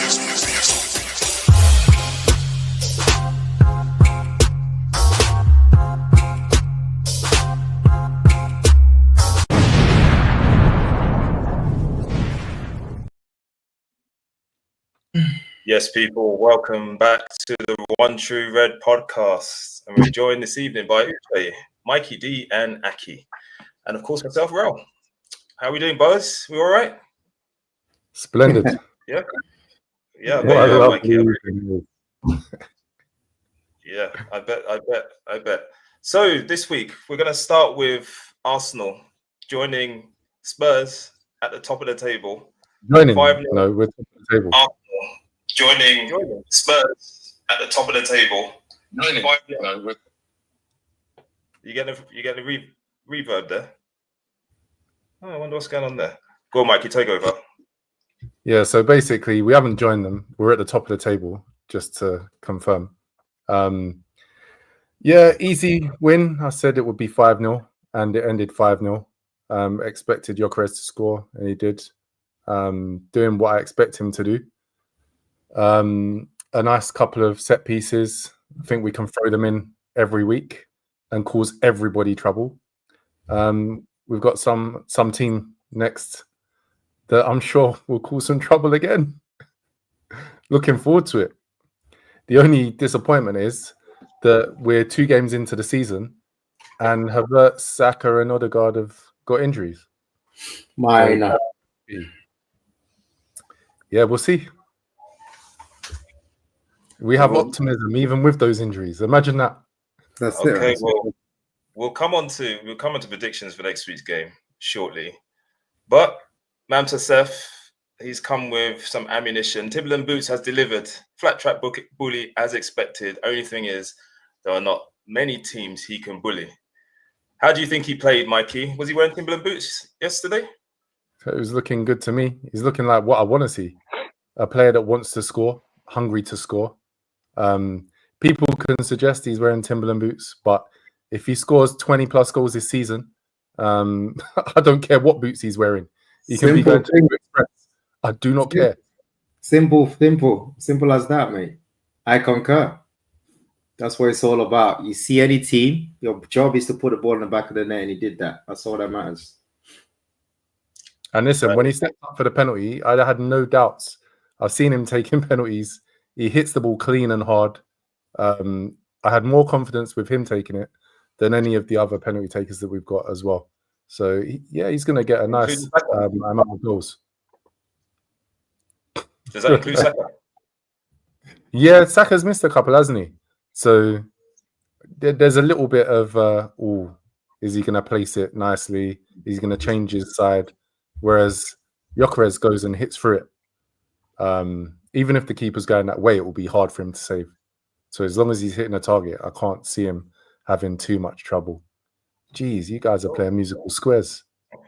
Yes, people, welcome back to the One True Red podcast. And we're joined this evening by Uche, Mikey D, and Aki. And of course, myself, Rel. How are we doing, boys? We all right? Splendid. Yeah. Mikey. Yeah, I bet. So this week, we're going to start with Arsenal joining Spurs at the top of the table. We're top of the table. Arsenal joining Spurs at the top of the table. You getting a reverb there? Oh, I wonder what's going on there. Go on, Mikey, take over. Yeah, so basically we haven't joined them. We're at the top of the table, just to confirm. Easy win. I said it would be 5-0 and it ended 5-0. Expected Gyokeres to score and he did. Doing what I expect him to do. A nice couple of set pieces. I think we can throw them in every week and cause everybody trouble. We've got some team next that I'm sure will cause some trouble again. Looking forward to it. The only disappointment is that we're 2 games into the season and Havertz, Saka and Odegaard have got injuries. Minor. Yeah, we'll see. We have optimism even with those injuries. Imagine that. That's okay. it. Well, we'll come on to predictions for next week's game shortly. But Mamta Seth, he's come with some ammunition. Timberland Boots has delivered. Flat track bully as expected. Only thing is, there are not many teams he can bully. How do you think he played, Mikey? Was he wearing Timberland Boots yesterday? It was looking good to me. He's looking like what I want to see. A player that wants to score, hungry to score. People can suggest he's wearing Timberland boots, but if he scores 20 plus goals this season, I don't care what boots he's wearing. He can be going to Express. I do not care. Simple as that, mate. I concur. That's what it's all about. You see any team, your job is to put the ball in the back of the net, and he did that. That's all that matters. And listen, when he stepped up for the penalty, I had no doubts. I've seen him taking penalties. He hits the ball clean and hard. I had more confidence with him taking it than any of the other penalty takers that we've got as well. So, he's going to get a nice amount of goals. Does that include Saka? Yeah, Saka's missed a couple, hasn't he? So, there's a little bit of, is he going to place it nicely? He's going to change his side. Whereas Gyokeres goes and hits through it. Even if the keeper's going that way, it will be hard for him to save. So as long as he's hitting a target, I can't see him having too much trouble. Jeez, you guys are playing musical squares.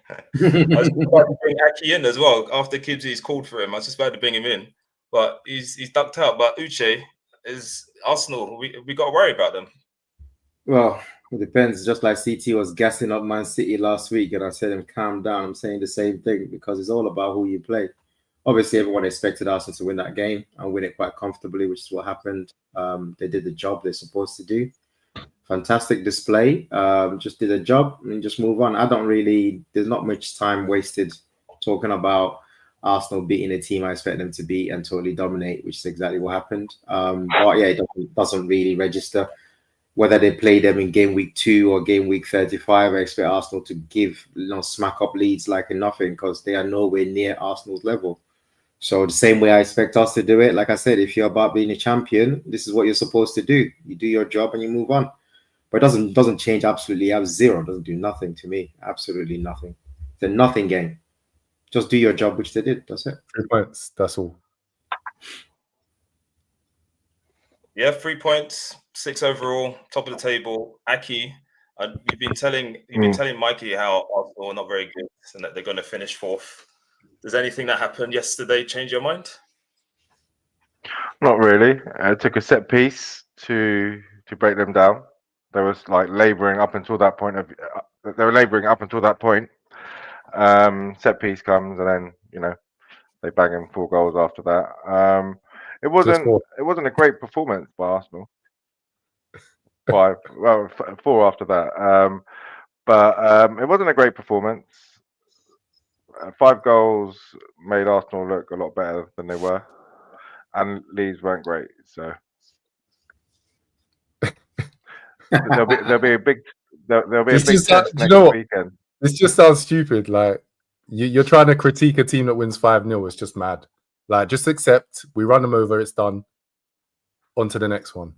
I was about to bring Aki in as well. After Kibbsy's called for him, I was just about to bring him in. But he's ducked out. But Uche is Arsenal. We got to worry about them. Well, it depends. Just like CT was gassing up Man City last week, and I said him calm down. I'm saying the same thing because it's all about who you play. Obviously, everyone expected Arsenal to win that game and win it quite comfortably, which is what happened. They did the job they're supposed to do. Fantastic display. Just did a job and just move on. There's not much time wasted talking about Arsenal beating a team I expect them to beat and totally dominate, which is exactly what happened. But yeah, it doesn't really register. Whether they play them in game week 2 or game week 35, I expect Arsenal to smack up Leeds like nothing because they are nowhere near Arsenal's level. So the same way I expect us to do it. Like I said, if you're about being a champion, this is what you're supposed to do. You do your job and you move on. But it doesn't change absolutely. I have zero. It doesn't do nothing to me. Absolutely nothing. It's a nothing game. Just do your job, which they did. That's it. 3 points. That's all. Yeah, 3 points, 6 overall, top of the table. Aki, you've been telling Mikey how Arsenal are not very good and that they're going to finish 4th. Does anything that happened yesterday change your mind? Not really. It took a set piece to break them down. They was labouring up until that point. Set piece comes and then They bang in 4 goals after that. It wasn't a great performance by Arsenal. 4 after that. But it wasn't a great performance. 5 goals made Arsenal look a lot better than they were, and Leeds weren't great. So there'll be a big test next weekend. This just sounds stupid. Like you're trying to critique a team that wins 5-0. It's just mad. Like, just accept we run them over. It's done. On to the next one.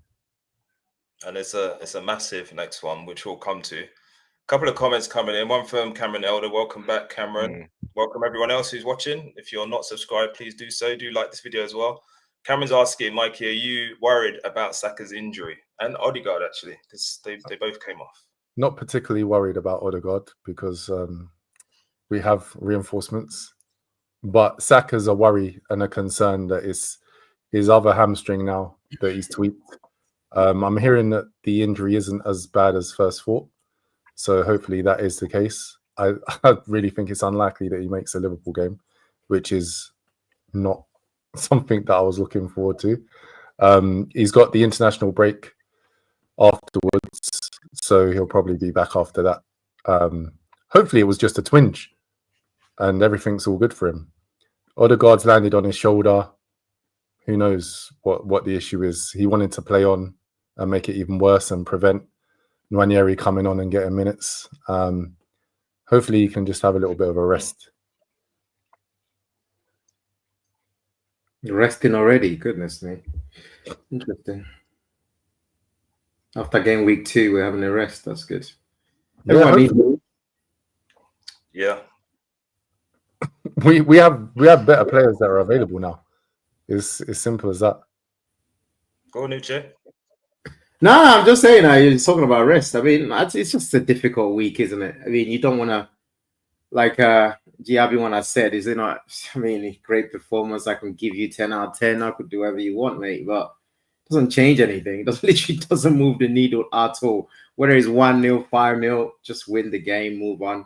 And it's a massive next one, which we'll come to. A couple of comments coming in. One from Cameron Elder. Welcome back, Cameron. Welcome everyone else who's watching. If you're not subscribed, please do so. Do like this video as well. Cameron's asking, Mikey, are you worried about Saka's injury? And Odegaard, actually, because they both came off. Not particularly worried about Odegaard because we have reinforcements. But Saka's a worry and a concern that it's his other hamstring now that he's tweaked. I'm hearing that the injury isn't as bad as first thought. So hopefully that is the case. I really think it's unlikely that he makes a Liverpool game, which is not something that I was looking forward to. He's got the international break afterwards, so he'll probably be back after that. Hopefully it was just a twinge and everything's all good for him. Odegaard's landed on his shoulder. Who knows what the issue is? He wanted to play on and make it even worse and prevent Nwaneri coming on and getting minutes. Hopefully he can just have a little bit of a rest. You're resting already? Goodness me. Interesting. After game week 2, we're having a rest. That's good. Yeah. We have better players that are available now. It's as simple as that. Go on, Uche. No, I'm just saying, you're talking about rest. I mean, it's just a difficult week, isn't it? I mean, you don't want to, like Giabi one I said, is it not? I mean, great performance. I can give you 10 out of 10. I could do whatever you want, mate. But it doesn't change anything. It literally doesn't move the needle at all. Whether it's 1-0, 5-0, just win the game, move on.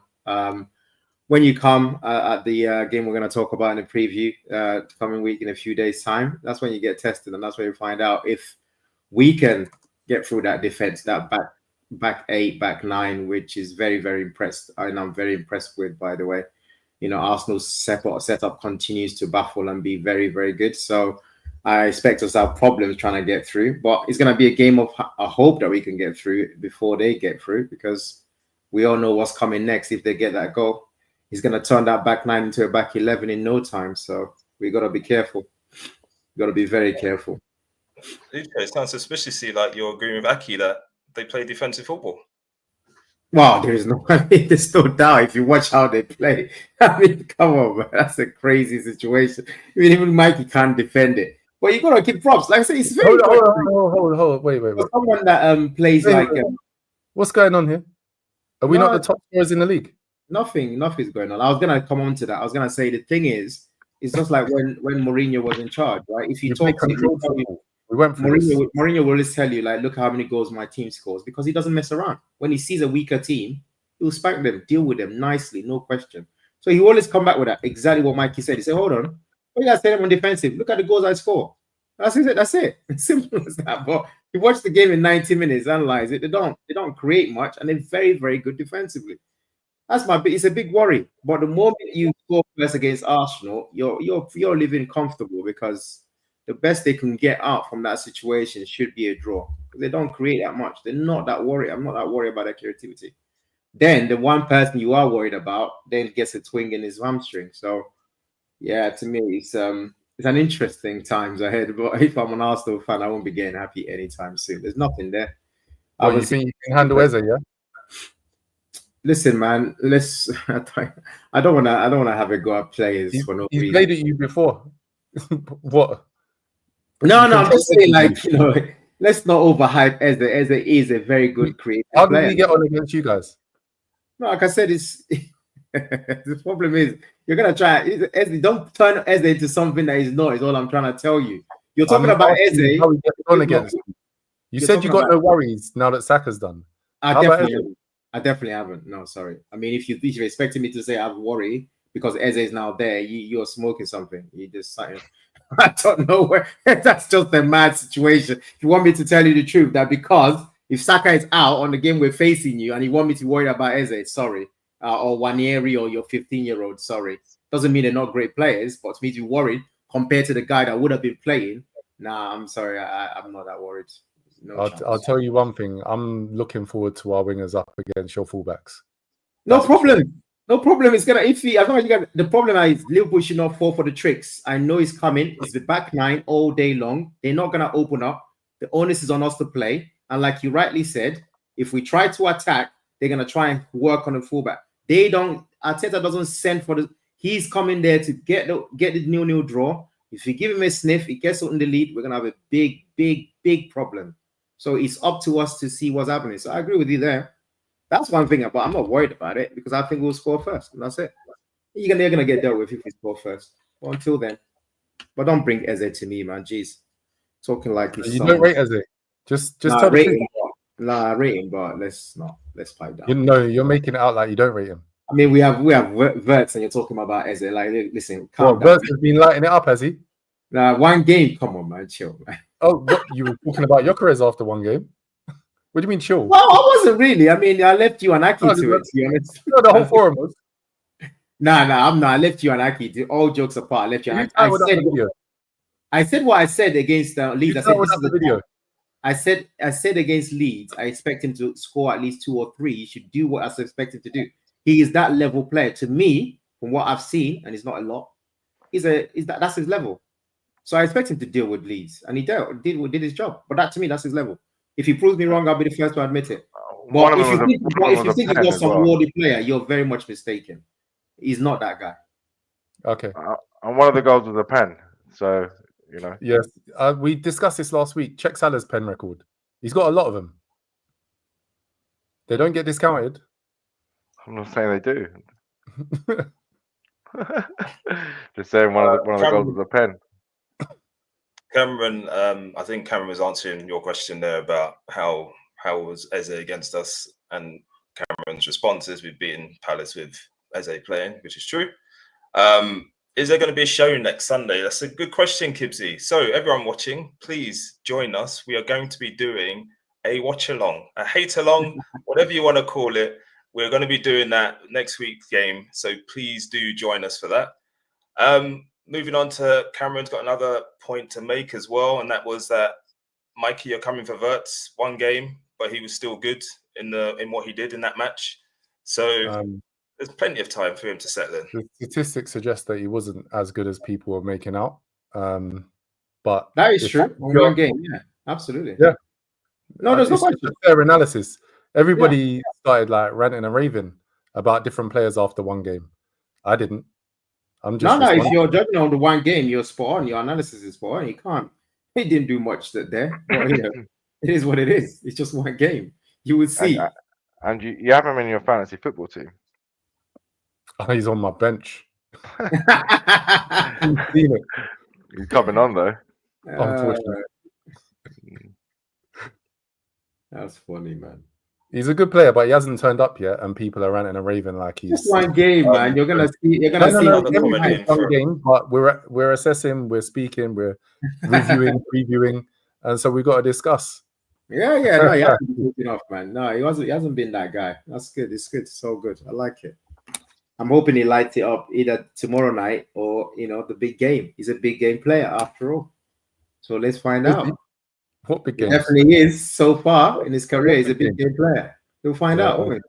When you come at the game we're going to talk about in the preview coming week in a few days' time, that's when you get tested, and that's when you find out if we can get through that defense, that back 8, back 9, which is very, very impressed. And I'm very impressed with, by the way. You know, Arsenal's setup continues to baffle and be very, very good. So I expect us to have problems trying to get through, but it's going to be a game of I hope that we can get through before they get through, because we all know what's coming next if they get that goal. He's going to turn that back 9 into a back 11 in no time. So we got to be careful. We got to be very careful. It sounds suspiciously like you're agreeing with Aki that they play defensive football. Well, there's no doubt if you watch how they play. I mean, come on, man. That's a crazy situation. I mean, even Mikey can't defend it. But you got to keep props. Like I said, it's very Hold on. Wait. For someone that plays what's going on here? Are we not the top scorers in the league? Nothing's going on. I was gonna come on to that. I was gonna say the thing is, it's just like when Mourinho was in charge, right? If you talk to him, Mourinho will always tell you, like, look how many goals my team scores, because he doesn't mess around. When he sees a weaker team, he'll spank them, deal with them nicely, no question. So he will always come back with that. Exactly what Mikey said. He said, hold on, what you guys say them on defensive? Look at the goals I score. That's it. It's simple as that. But you watch the game in 90 minutes, analyze it. They don't create much, and they're very, very good defensively. It's a big worry. But the moment you score first against Arsenal, you're living comfortable, because the best they can get out from that situation should be a draw. They don't create that much. They're not that worried. I'm not that worried about their creativity. Then the one person you are worried about then gets a twinge in his hamstring. So yeah, to me, it's an interesting times ahead. But if I'm an Arsenal fan, I won't be getting happy anytime soon. There's nothing there. You think you can handle Eze, yeah? Listen, man. I don't want to have a go at players for no reason. He's played at you before. What? No. I'm just saying, like, let's not overhype Eze. Eze is a very good creative player. How did he get on against you guys? No, like I said, it's the problem is you're gonna try. Eze, don't turn Eze into something that is not. Is all I'm trying to tell you. You're talking about Eze. How he gets on against you? You said you got no worries now that Saka's done. I definitely haven't. No, sorry. I mean, if you're expecting me to say I have worry because Eze is now there, you're smoking something. You just something. I don't know where. That's just a mad situation. If you want me to tell you the truth, that because if Saka is out on the game we're facing you, and you want me to worry about Eze, sorry, or Wanieri or your 15-year-old, sorry, doesn't mean they're not great players, but to me to be worried compared to the guy that would have been playing. Nah, I'm sorry, I'm not that worried. No, I'll tell you one thing. I'm looking forward to our wingers up against your fullbacks. No problem. No problem. It's gonna as long as you got the problem is Liverpool should not fall for the tricks. I know it's coming. It's the back nine all day long. They're not gonna open up. The onus is on us to play. And like you rightly said, if we try to attack, they're gonna try and work on the fullback. They don't. Arteta doesn't send for the. He's coming there to get the 0-0 draw. If you give him a sniff, he gets out in the lead. We're gonna have a big problem. So it's up to us to see what's happening. So I agree with you there. That's one thing, but I'm not worried about it because I think we'll score first, and that's it. They're gonna get dealt with if we score first. Well, until then, but don't bring Eze to me, man. Jeez, talking like you don't rate Eze. Just tell the truth. Nah, rate him, but let's pipe down. You're making it out like you don't rate him. I mean, we have Verts, and you're talking about Eze. Like, listen, calm down. Verts has been lighting it up, has he? Nah, one game. Come on, man, chill, man. Oh, what, you were talking about Gyokeres after one game? What do you mean chill? Well, I wasn't really. I mean, I left you and Aki to it, to be honest. No, the whole forum was. Nah, I'm not. I left you and Aki. All jokes apart, I left you and Aki. I said what I said against Leeds. I said against Leeds, I expect him to score at least 2 or 3. He should do what I expect him to do. He is that level player. To me, from what I've seen, and it's not a lot, that's his level. So I expect him to deal with Leeds, and he did his job. But that to me, that's his level. If he proves me wrong, I'll be the first to admit it. But if you think he's not some worthy player, you're very much mistaken. He's not that guy. Okay. And one of the goals was a pen. So, Yes. We discussed this last week. Check Salah's pen record. He's got a lot of them. They don't get discounted. I'm not saying they do. Just saying one of the goals was a pen. Cameron, I think Cameron was answering your question there about how was Eze against us, and Cameron's response is we've beaten Palace with Eze playing, which is true. Is there going to be a show next Sunday? That's a good question, Kibsy. So everyone watching, please join us. We are going to be doing a watch along, a hate along, whatever you want to call it. We're going to be doing that next week's game. So please do join us for that. Moving on to Cameron's got another point to make as well, and that was that Mikey, you're coming for Verts, one game, but he was still good in what he did in that match. So there's plenty of time for him to settle in. The statistics suggest that he wasn't as good as people were making out. But that is true. One game, yeah, absolutely. Yeah. No, there's no question. Fair analysis. Everybody started like ranting and raving about different players after one game. I didn't. I'm just if you're judging on the one game, you're spot on. Your analysis is spot on. You can't. He didn't do much there. But, it is what it is. It's just one game. You would see. And you have him in your fantasy football team. Oh, he's on my bench. He's coming on though. Unfortunately. That's funny, man. He's a good player, but he hasn't turned up yet, and people are ranting and raving like he's just one game, man. You're gonna see. One game, but we're assessing, we're speaking, we're reviewing, previewing, and so we've got to discuss. Yeah. No, he hasn't been good enough, man. No, he hasn't been that guy. That's good. It's good. So good. I like it. I'm hoping he lights it up either tomorrow night or the big game. He's a big game player after all. So let's find out. What big game? Definitely is so far in his career. He's a big game player. We'll find out, won't we?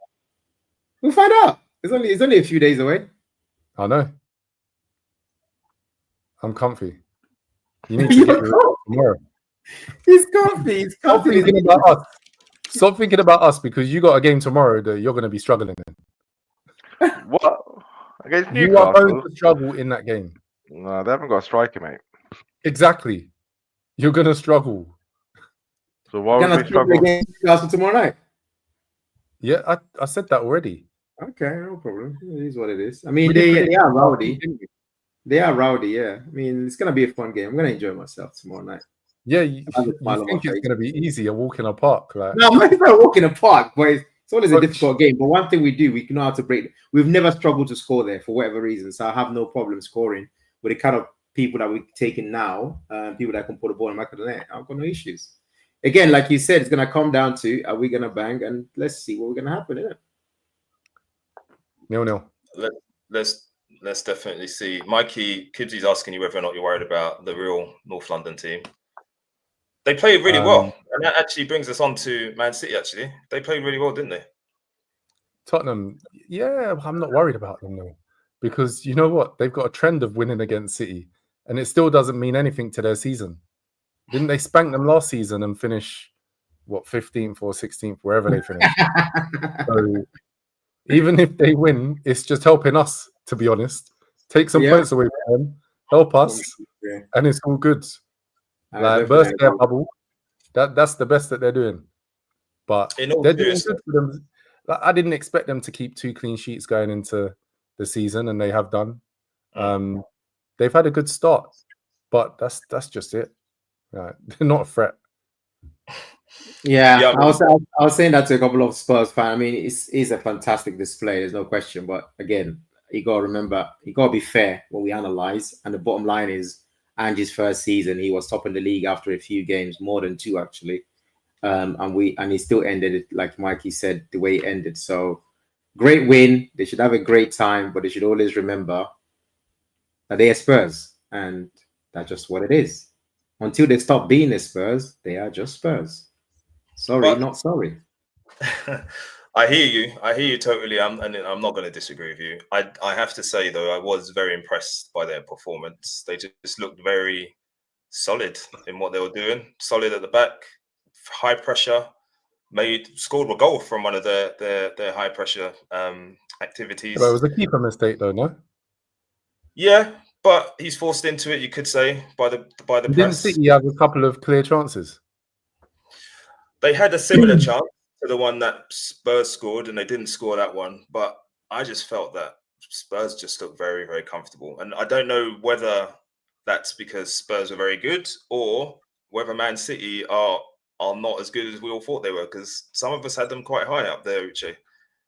We'll find out. It's only a few days away. I know. I'm comfy. You need to get your tomorrow. He's comfy. He's comfy. Stop thinking about us because you got a game tomorrow that you're going to be struggling in. What? Against Newcastle? You are going to struggle in that game. No, they haven't got a striker, mate. Exactly. You're going to struggle. So why would we struggle against Newcastle tomorrow night? Yeah, I said that already. Okay, no problem. It is what it is. I mean, they are rowdy. They are rowdy, yeah. I mean, it's going to be a fun game. I'm going to enjoy myself tomorrow night. Yeah, you think it's going to be easy a walk in a park? Like... No, I'm not walking a park, but It's always a difficult game. But one thing we know how to break. We've never struggled to score there for whatever reason. So I have no problem scoring with the kind of people that we're taking now, people that can put the ball in the back of the net. I've got no issues. Again, like you said, it's going to come down to, are we going to bang? And let's see what's going to happen, isn't it? 0-0. Let's definitely see. Mikey Kibbsy's asking you whether or not you're worried about the real North London team. They played really well. And that actually brings us on to Man City, actually. They played really well, didn't they? Tottenham, yeah, I'm not worried about them, though. Because you know what? They've got a trend of winning against City. And it still doesn't mean anything to their season. Didn't they spank them last season and finish, 15th or 16th, wherever they finished? So even if they win, it's just helping us, to be honest. Take some points away from them, help us, and it's all good. Like, burst their bubble. That's the best that they're doing. But they're doing good for them. I didn't expect them to keep 2 clean sheets going into the season, and they have done. They've had a good start, but that's just it. They're not a threat. Yeah, I was saying that to a couple of Spurs fans. I mean, it's a fantastic display. There's no question. But again, you got to remember, you got to be fair when we analyze. And the bottom line is, Ange's first season, he was top in the league after a few games, more than 2 actually. And he still ended it, like Mikey said, the way it ended. So great win. They should have a great time, but they should always remember that they are Spurs, and that's just what it is. Until they stop being the Spurs, they are just Spurs. Sorry, not sorry. I hear you totally. I'm not going to disagree with you. I have to say, though, I was very impressed by their performance. They just looked very solid in what they were doing. Solid at the back, high pressure. Scored a goal from one of their high pressure activities. But it was a keeper mistake, though, no? Yeah, but he's forced into it. You could say by the press. Didn't City have a couple of clear chances? They had a similar chance to the one that Spurs scored, and they didn't score that one. But I just felt that Spurs just looked very, very comfortable. And I don't know whether that's because Spurs were very good or whether Man City are not as good as we all thought they were, because some of us had them quite high up there, Uche.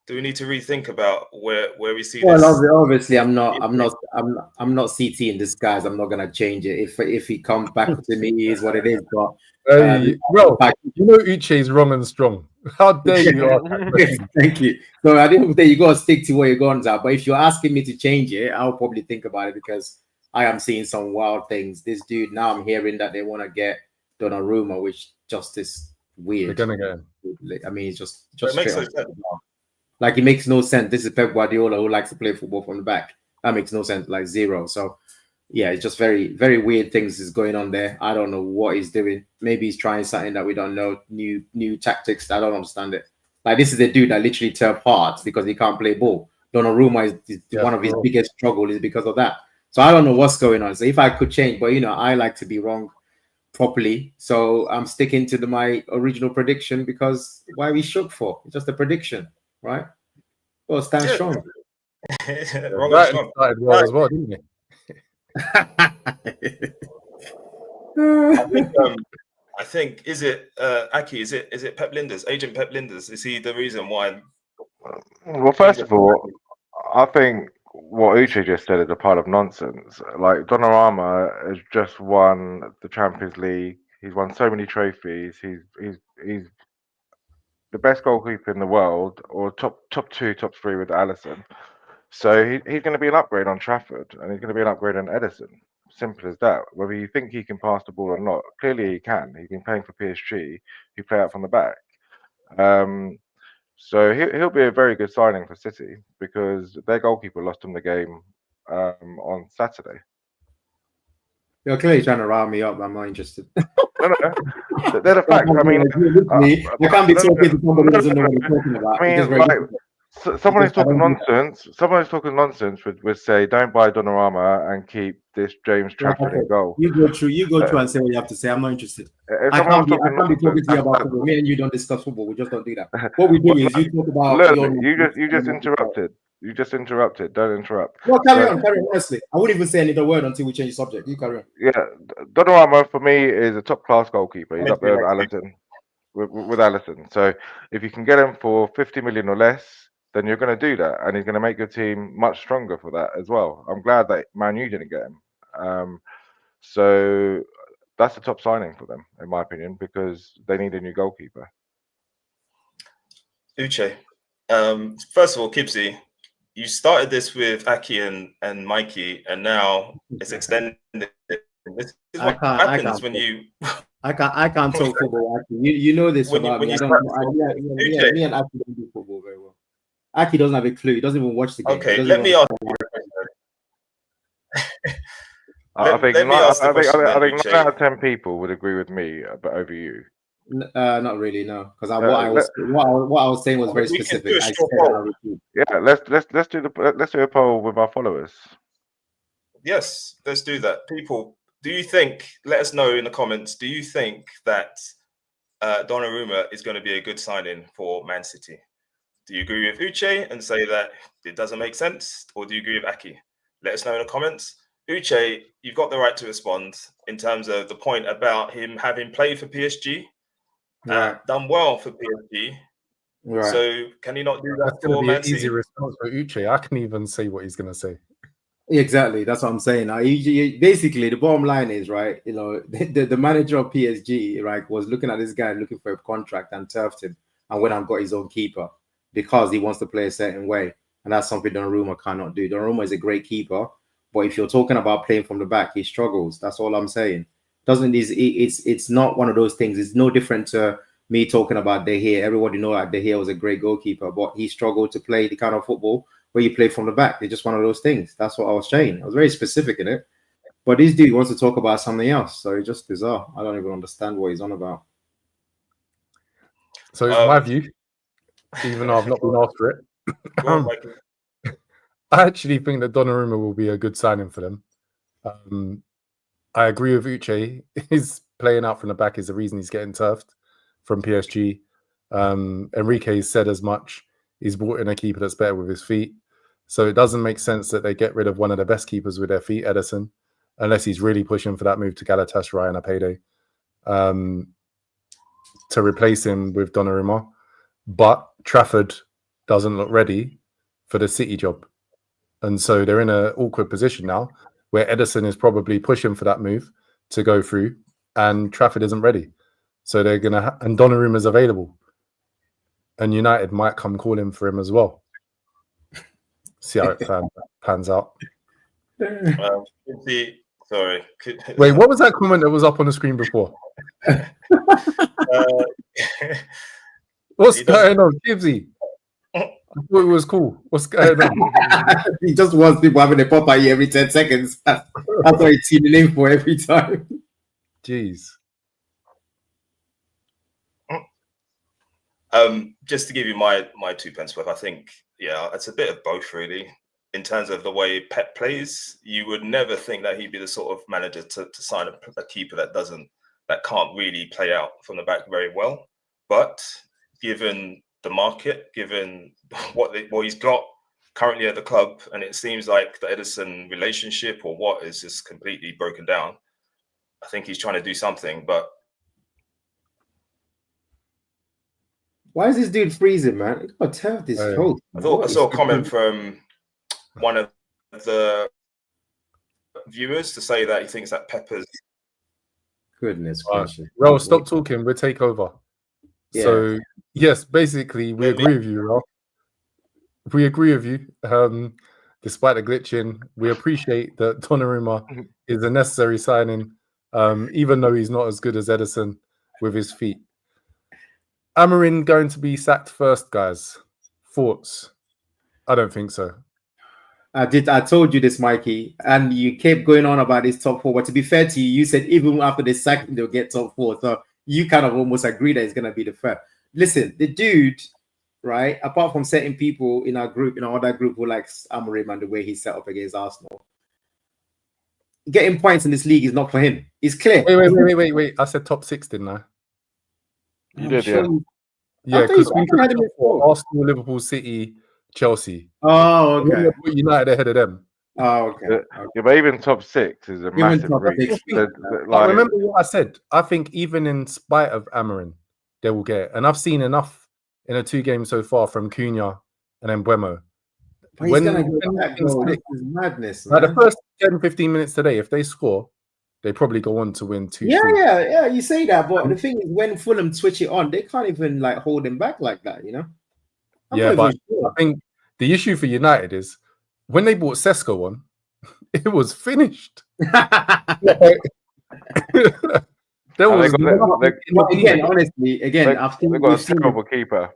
Do we need to rethink about where we see this? Well, obviously, I'm not CT in disguise. I'm not gonna change it. If he comes back to me, it is what it is. But bro, you know Uche is wrong and strong. How dare you? Thank you. So I didn't say you gotta stick to where your guns are. But if you're asking me to change it, I'll probably think about it, because I am seeing some wild things. This dude, now I'm hearing that they want to get Donnarumma, which just is weird. They're gonna get him. I mean, it's just it makes no sense. Like, it makes no sense. This is Pep Guardiola, who likes to play football from the back. That makes no sense, like zero. So, yeah, it's just very, very weird things is going on there. I don't know what he's doing. Maybe he's trying something that we don't know, new tactics. I don't understand it. Like, this is a dude that literally tear apart because he can't play ball. Donnarumma is one of his biggest struggles is because of that. So I don't know what's going on. So if I could change, but I like to be wrong properly. So I'm sticking to my original prediction, because why are we shook for? It's just a prediction. Right? Well, stand strong. Right, started well as well, didn't he? I think is it Aki? Is it Pep Linders, Agent Pep Linders? Is he the reason why? Well, first of all, I think what Uche just said is a pile of nonsense. Like, Donnarumma has just won the Champions League. He's won so many trophies. He's the best goalkeeper in the world, or top 2, top 3 with Alisson. So he's going to be an upgrade on Trafford, and he's going to be an upgrade on Edison. Simple as that. Whether you think he can pass the ball or not, clearly he can. He's been playing for PSG, who play out from the back. So he'll be a very good signing for City, because their goalkeeper lost him the game on Saturday. You're clearly trying to rile me up. I'm not interested. No. They're the facts. I mean, I can't be talking to somebody who doesn't know what I'm talking about. I mean, like, someone who's talking nonsense would say, don't buy Donnarumma and keep this James Trafford in goal. You go through and say what you have to say. I'm not interested. I can't be talking to you about football. Me and you don't discuss football. We just don't do that. What we do is you talk about. Look, you just interrupted. You just interrupted. Don't interrupt. Well, carry on. Honestly, I wouldn't even say another word until we change the subject. You carry on. Yeah, Donnarumma for me is a top class goalkeeper. He's up there with Alisson. with Alisson. So if you can get him for 50 million or less, then you're going to do that, and he's going to make your team much stronger for that as well. I'm glad that Man U didn't get him. So that's a top signing for them, in my opinion, because they need a new goalkeeper. Uche, first of all, Kibsy, you started this with Aki and Mikey, and now it's extended. This is what happens when you. I can't talk football. Aki. You know this about me. Me and Aki don't do football very well. Aki doesn't have a clue. He doesn't even watch the game. Okay, let me ask you. I think 9 out of 10 people would agree with me, but over you. Not really, no. Because what I was saying was very specific. Let's do a poll with our followers. Yes, let's do that. People, do you think? Let us know in the comments. Do you think that Donnarumma is going to be a good signing for Man City? Do you agree with Uche and say that it doesn't make sense, or do you agree with Aki? Let us know in the comments. Uche, you've got the right to respond in terms of the point about him having played for PSG, done well for PSG. Right. So can he not do that for Man City? Easy response for Uche. I can even say what he's going to say. Exactly, that's what I'm saying. Basically, the bottom line is, right, you know, the manager of PSG, right, was looking at this guy looking for a contract and turfed him and went and got his own keeper because he wants to play a certain way. And that's something Donnarumma cannot do. Donnarumma is a great keeper, but if you're talking about playing from the back, he struggles. That's all I'm saying. It's not one of those things. It's no different to me talking about De Gea. Everybody know that De Gea was a great goalkeeper, but he struggled to play the kind of football where you play from the back. It's just one of those things. That's what I was saying. I was very specific in it. But this dude wants to talk about something else. So it's just bizarre. I don't even understand what he's on about. So my view, even though I've not been after it, I actually think that Donnarumma will be a good signing for them. I agree with Uche. His playing out from the back is the reason he's getting turfed from PSG. Enrique said as much. He's brought in a keeper that's better with his feet. So it doesn't make sense that they get rid of one of the best keepers with their feet, Ederson, unless he's really pushing for that move to Galatasaray and a payday to replace him with Donnarumma. But Trafford doesn't look ready for the City job. And so they're in an awkward position now where Ederson is probably pushing for that move to go through and Trafford isn't ready. So they're going to... and Donnarumma's available. And United might come calling for him as well. See how it pans out. Sorry. Wait, what was that comment that was up on the screen before? What's going on, Gibbsy? I thought it was cool. What's going on? He just wants people having a pop at you every 10 seconds. That's what he's tuning in for every time. Jeez. Just to give you my 2 pence worth, I think, it's a bit of both really. In terms of the way Pep plays, you would never think that he'd be the sort of manager to sign a keeper that can't really play out from the back very well. But given the market, given what he's got currently at the club, and it seems like the Ederson relationship or what is just completely broken down, I think he's trying to do something, but. Why is this dude freezing, man? He's got turf this cold. I saw a comment from one of the viewers to say that he thinks that Pepper's. Goodness gracious. Ro, stop talking. We'll take over. Yeah. So, yes, basically, we agree with you, Ro. We agree with you. Despite the glitching, we appreciate that Donnarumma is a necessary signing, even though he's not as good as Ederson with his feet. Amorim going to be sacked first, guys? Thoughts? I don't think so. I told you this, Mikey, and you kept going on about this top four. But to be fair to you, you said even after the sack, they'll get top four. So you kind of almost agree that it's going to be the fair. Listen, the dude, right? Apart from certain people in our group, in our other group who likes Amorim and the way he's set up against Arsenal, getting points in this league is not for him. It's clear. Wait. I said top 6, didn't I? You did, yeah. Yeah, because we had him for Arsenal, Liverpool, City, Chelsea. Oh, okay. United ahead of them. Oh, okay. Yeah, but even top 6 is a massive reach. Remember what I said. I think even in spite of Amorim, they will get it. And I've seen enough in the 2 games so far from Cunha and Mbeumo. But he's gonna go back, bro. This is madness, man. Like the first 10, 15 minutes today, if they score, they probably go on to win 2-3. Yeah. You say that, but the thing is, when Fulham switch it on, they can't even like hold him back like that, you know. But I think the issue for United is when they brought Sesko on, it was finished. There was honestly, they've got a terrible keeper.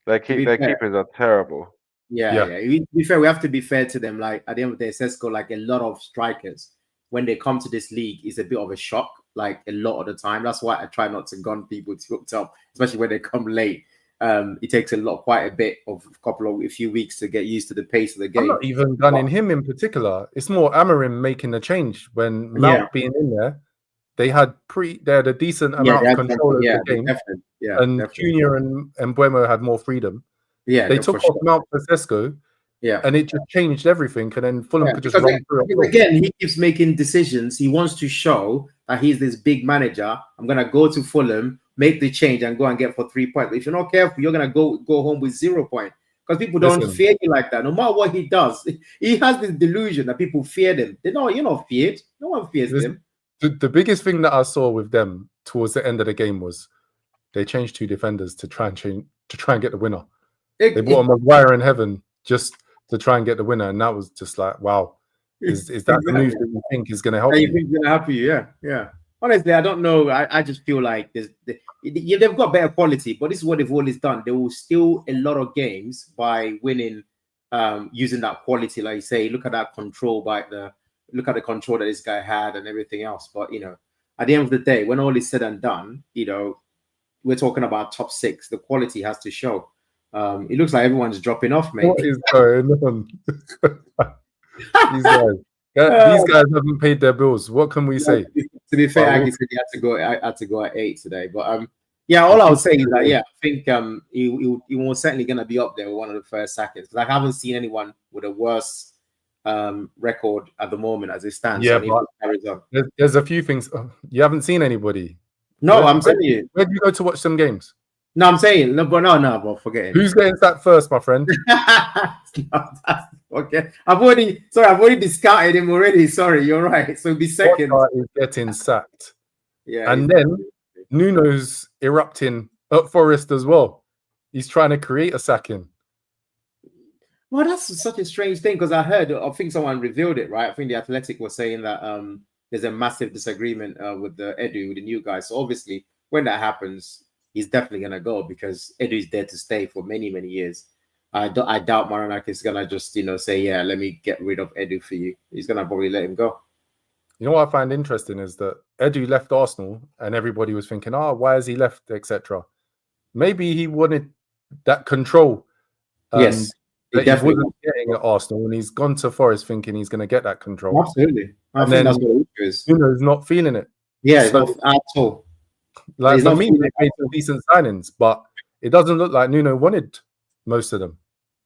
Their keepers are terrible. Yeah. To be fair, we have to be fair to them. Like at the end of the day, Sesko, like a lot of strikers, when they come to this league, is a bit of a shock. Like a lot of the time, that's why I try not to gun people too up, especially when they come late. It takes quite a bit of a few weeks to get used to the pace of the game. I'm not even gunning him in particular. It's more Amorim making the change when Mount being in there. They had a decent amount of control of the game. And Junior and Mbeumo had more freedom. Yeah, they took off Mount for Sesko. Yeah, and it just changed everything. And then Fulham could just run through it. Again, he keeps making decisions. He wants to show that he's this big manager. I'm gonna go to Fulham, make the change, and go and get for 3 points. But if you're not careful, you're gonna go home with 0 points. Because people don't fear you like that. No matter what he does, he has this delusion that people fear them. You're not feared. No one fears them. The biggest thing that I saw with them towards the end of the game was they changed 2 defenders to try and get the winner. They brought a Maguire in heaven just to try and get the winner, and that was just like, wow. Is that the move that you think is going to help you? You think it's going to help you? Yeah. Honestly, I don't know. I just feel like they've got better quality, but this is what they've always done. They will steal a lot of games by winning, using that quality. Like you say, look at that control look at the control that this guy had and everything else. But at the end of the day, when all is said and done, we're talking about top 6. The quality has to show. It looks like everyone's dropping off, mate. What is going on? These guys haven't paid their bills. What can we say? To be fair, Aggie said he had to go at 8 today. But all I would say is that I think he was certainly going to be up there with one of the first sackings. Like I haven't seen anyone with a worse record at the moment as it stands. Yeah, but there's a few things. You haven't seen anybody. No, I'm telling you. Where do you go to watch some games? No, I'm saying no, but forget it. Who's getting sacked first, my friend? Okay, I've already discounted him already. Sorry, you're right. So it'll be second. Is getting sacked. Yeah, and then Nuno's erupting at Forest as well. He's trying to create a sacking. Well, that's such a strange thing because I think someone revealed it, right? I think the Athletic was saying that there's a massive disagreement with the new guy. So obviously, when that happens, he's definitely gonna go because Edu is there to stay for many, many years. I doubt Maranaki is gonna just say, yeah, let me get rid of Edu for you. He's gonna probably let him go. You know what I find interesting is that Edu left Arsenal and everybody was thinking, why has he left, etc. Maybe he wanted that control. Yes, that he wasn't getting at Arsenal, and he's gone to Forest thinking he's going to get that control. Absolutely, I think that's what it is. Nuno's not feeling it. Yeah, so, not at all. Like for me, they made some decent signings, but it doesn't look like Nuno wanted most of them.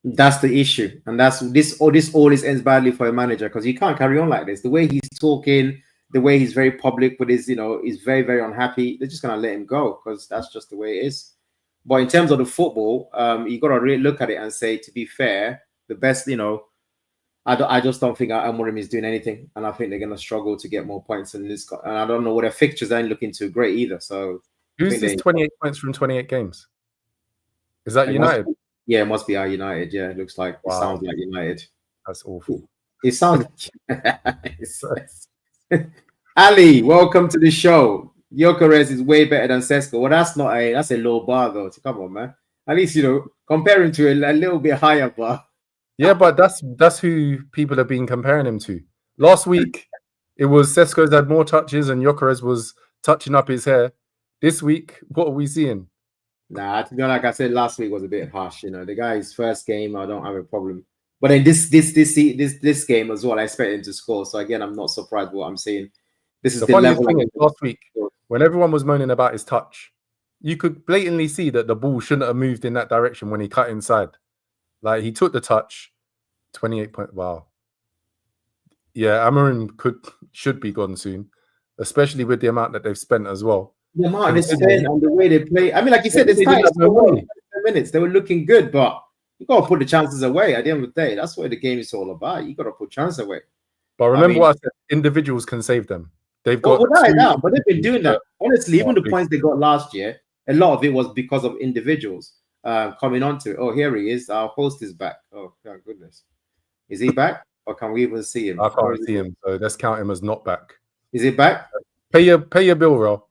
That's the issue, and that's this always ends badly for a manager because you can't carry on like this. The way he's talking, the way he's very public with his, he's very, very unhappy. They're just gonna let him go because that's just the way it is. But in terms of the football, you got to really look at it and say, to be fair, the best, I just don't think Amorim is doing anything, and I think they're going to struggle to get more points in this. And I don't know what their fixtures ain't looking too great either. So, who's this 28 points from 28 games? Is that United? It must be our United. Yeah, it looks like. Wow. It sounds like United. That's awful. It sounds. Ali, welcome to the show. Gyokeres is way better than Sesko. Well, that's a low bar though. So come on, man. At least comparing to a little bit higher bar. Yeah, but that's who people have been comparing him to. Last week, it was Sesko's had more touches and Gyokeres was touching up his hair. This week, what are we seeing? Nah, like I said, last week was a bit harsh. The guy's first game, I don't have a problem. But in this game as well, I expect him to score. So again, I'm not surprised with what I'm seeing. This is the level thing last week. When everyone was moaning about his touch, you could blatantly see that the ball shouldn't have moved in that direction when he cut inside. Like he took the touch, 28 point. Wow. Yeah, Amorim should be gone soon, especially with the amount that they've spent as well. The amount they spend and the way they play. I mean, like you said, they started no money. 10 minutes. They were looking good, but you got to put the chances away at the end of the day. That's what the game is all about. You got to put chances away. But remember what I said, individuals can save them. They've got but they've been doing that. Honestly, even the points they got last year, a lot of it was because of individuals coming onto it. Oh, here he is. Our host is back. Oh, thank goodness. Is he back? Or can we even see him? I can't see him, so let's count him as not back. Is he back? Pay your bill, Ro.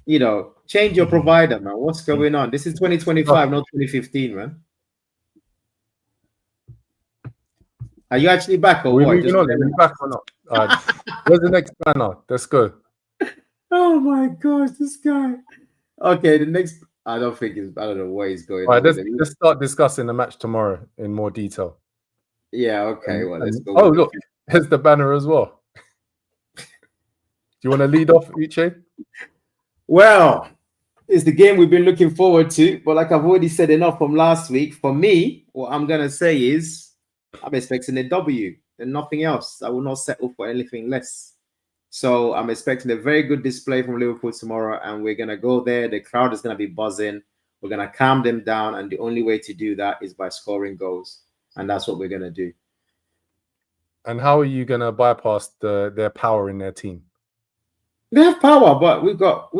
You know, change your provider, man. What's going on? This is 2025, not 2015, man. Are you actually back or what? Are you back or not? Where's the next banner? Let's go. Oh my gosh, this guy. Okay, the next. I don't know where he's going. All right, let's start discussing the match tomorrow in more detail. Yeah, okay. Well, let's go. Oh, look, here's the banner as well. Do you want to lead off, Uche? Well, it's the game we've been looking forward to, but like I've already said enough from last week, for me, what I'm going to say is I'm expecting a W and nothing else. I will not settle for anything less. So I'm expecting a very good display from Liverpool tomorrow, and we're going to go there. The crowd is going to be buzzing. We're going to calm them down, and the only way to do that is by scoring goals, and that's what we're going to do. And how are you going to bypass their power in their team? They have power, but we got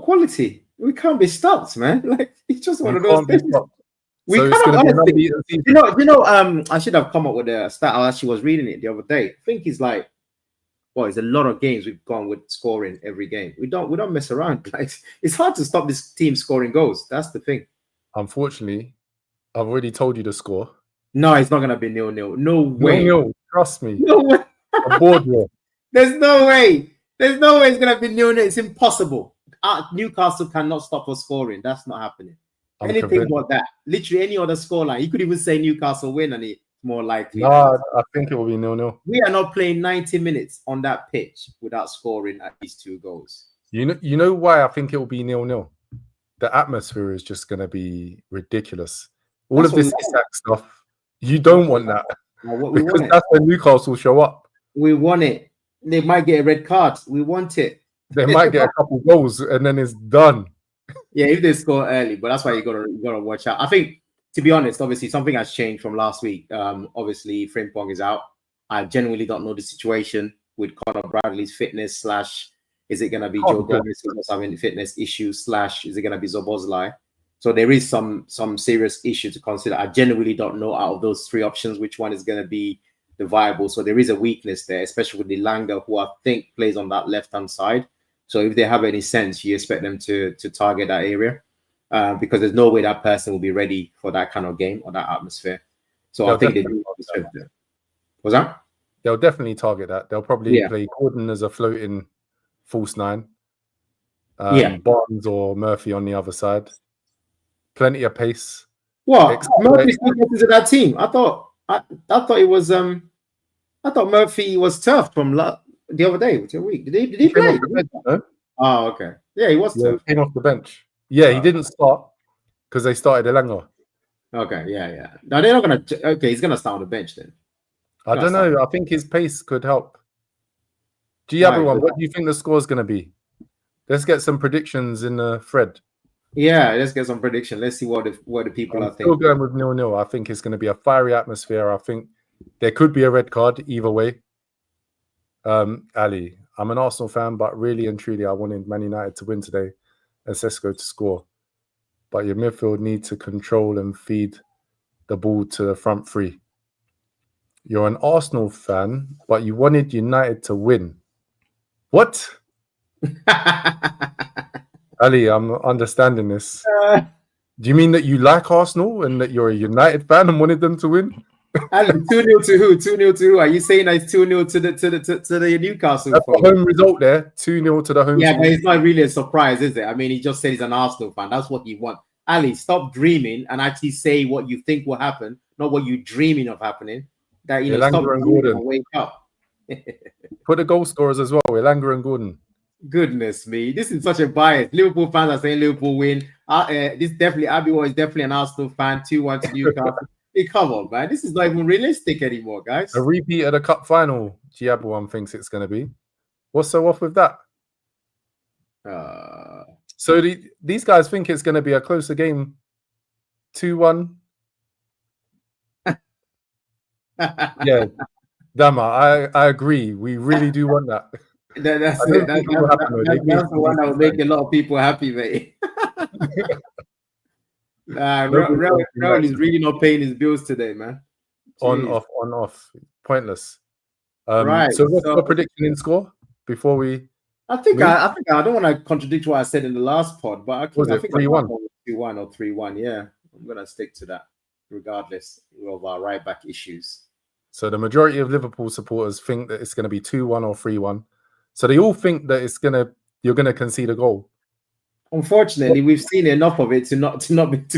quality. We can't be stopped, man. Like it's just one of those things. We can't honestly. You know. I should have come up with a stat. I actually was reading it the other day. I think it's like, well, it's a lot of games we've gone with scoring every game. We don't mess around. Like it's hard to stop this team scoring goals. That's the thing. Unfortunately, I've already told you the score. No, it's not gonna be 0-0. No way. No, trust me. No way. I'm bored here. There's no way. There's no way it's gonna be 0-0. It's impossible. Newcastle cannot stop us scoring. That's not happening. Anything but that. Literally any other scoreline. You could even say Newcastle win and it's more likely. No, I think it will be 0-0. We are not playing 90 minutes on that pitch without scoring at least 2 goals. You know why I think it will be 0-0? The atmosphere is just going to be ridiculous. All of this Isak stuff, you don't want that. Because that's when Newcastle show up. We want it. They might get a red card. We want it. They might get a couple goals and then it's done. Yeah, if they score early, but that's why you gotta watch out. I think, to be honest, obviously something has changed from last week. Obviously, Frimpong is out. I genuinely don't know the situation with Conor Bradley's fitness / is it gonna be Joe Gomez who's having fitness issues / is it gonna be Szoboszlai? So there is some serious issue to consider. I genuinely don't know out of those 3 options which one is gonna be the viable. So there is a weakness there, especially with Elanga, who I think plays on that left-hand side. So if they have any sense, you expect them to target that area because there's no way that person will be ready for that kind of game or that atmosphere. So I think they do. What's that? They'll definitely target that. They'll probably play Gordon as a floating false 9. Barnes or Murphy on the other side. Plenty of pace. What? Murphy's not into that team. I thought it was I thought Murphy was tough from the other day, the week. Did he play? Bench, no? Oh, okay. Yeah, he was tough. He came off the bench. Yeah, he didn't start because they started Elanga. Okay, yeah. No, they're not gonna. Okay, he's gonna start on the bench then. I don't know. I think his pace could help. Everyone, what do you think the score is going to be? Let's get some predictions in the thread. Yeah, let's get some prediction. Let's see what the people are thinking. Still going with 0-0. I think it's going to be a fiery atmosphere. I think there could be a red card either way. Ali, I'm an Arsenal fan, but really and truly, I wanted Man United to win today and Sesko to score. But your midfield need to control and feed the ball to the front 3. You're an Arsenal fan, but you wanted United to win. What? Ali, I'm understanding this. Do you mean that you like Arsenal and that you're a United fan and wanted them to win? Ali, 2-0 to who? 2-0 to who? Are you saying that it's 2-0 to the Newcastle? That's the home result there. 2-0 to the home team. But it's not really a surprise, is it? I mean, he just said he's an Arsenal fan. That's what you want. Ali, stop dreaming and actually say what you think will happen, not what you're dreaming of happening. That stop and Gordon. And wake up. Put the goal scorers as well. Elanga and Gordon. Goodness me, this is such a bias. Liverpool fans are saying Liverpool win. This definitely Abiwa is definitely an Arsenal fan. 2-1 to Newcastle. Hey, come on, man. This is not even realistic anymore, guys. A repeat of the cup final. Giabuan thinks it's going to be. What's so off with that? So these guys think it's going to be a closer game. 2-1. Yeah, Dama, I agree. We really do want that. That's it. That's the one that will make a lot of people happy, mate. Raul is really not paying his bills today, man. On off. Pointless. Right. So what's your prediction in score before we? I think I don't want to contradict what I said in the last pod, but I think 3-1? 2-1 or 3-1. Yeah, I'm gonna stick to that, regardless of our right back issues. So the majority of Liverpool supporters think that it's going to be 2-1 or 3-1. So they all think that you're gonna concede a goal. Unfortunately, we've seen enough of it to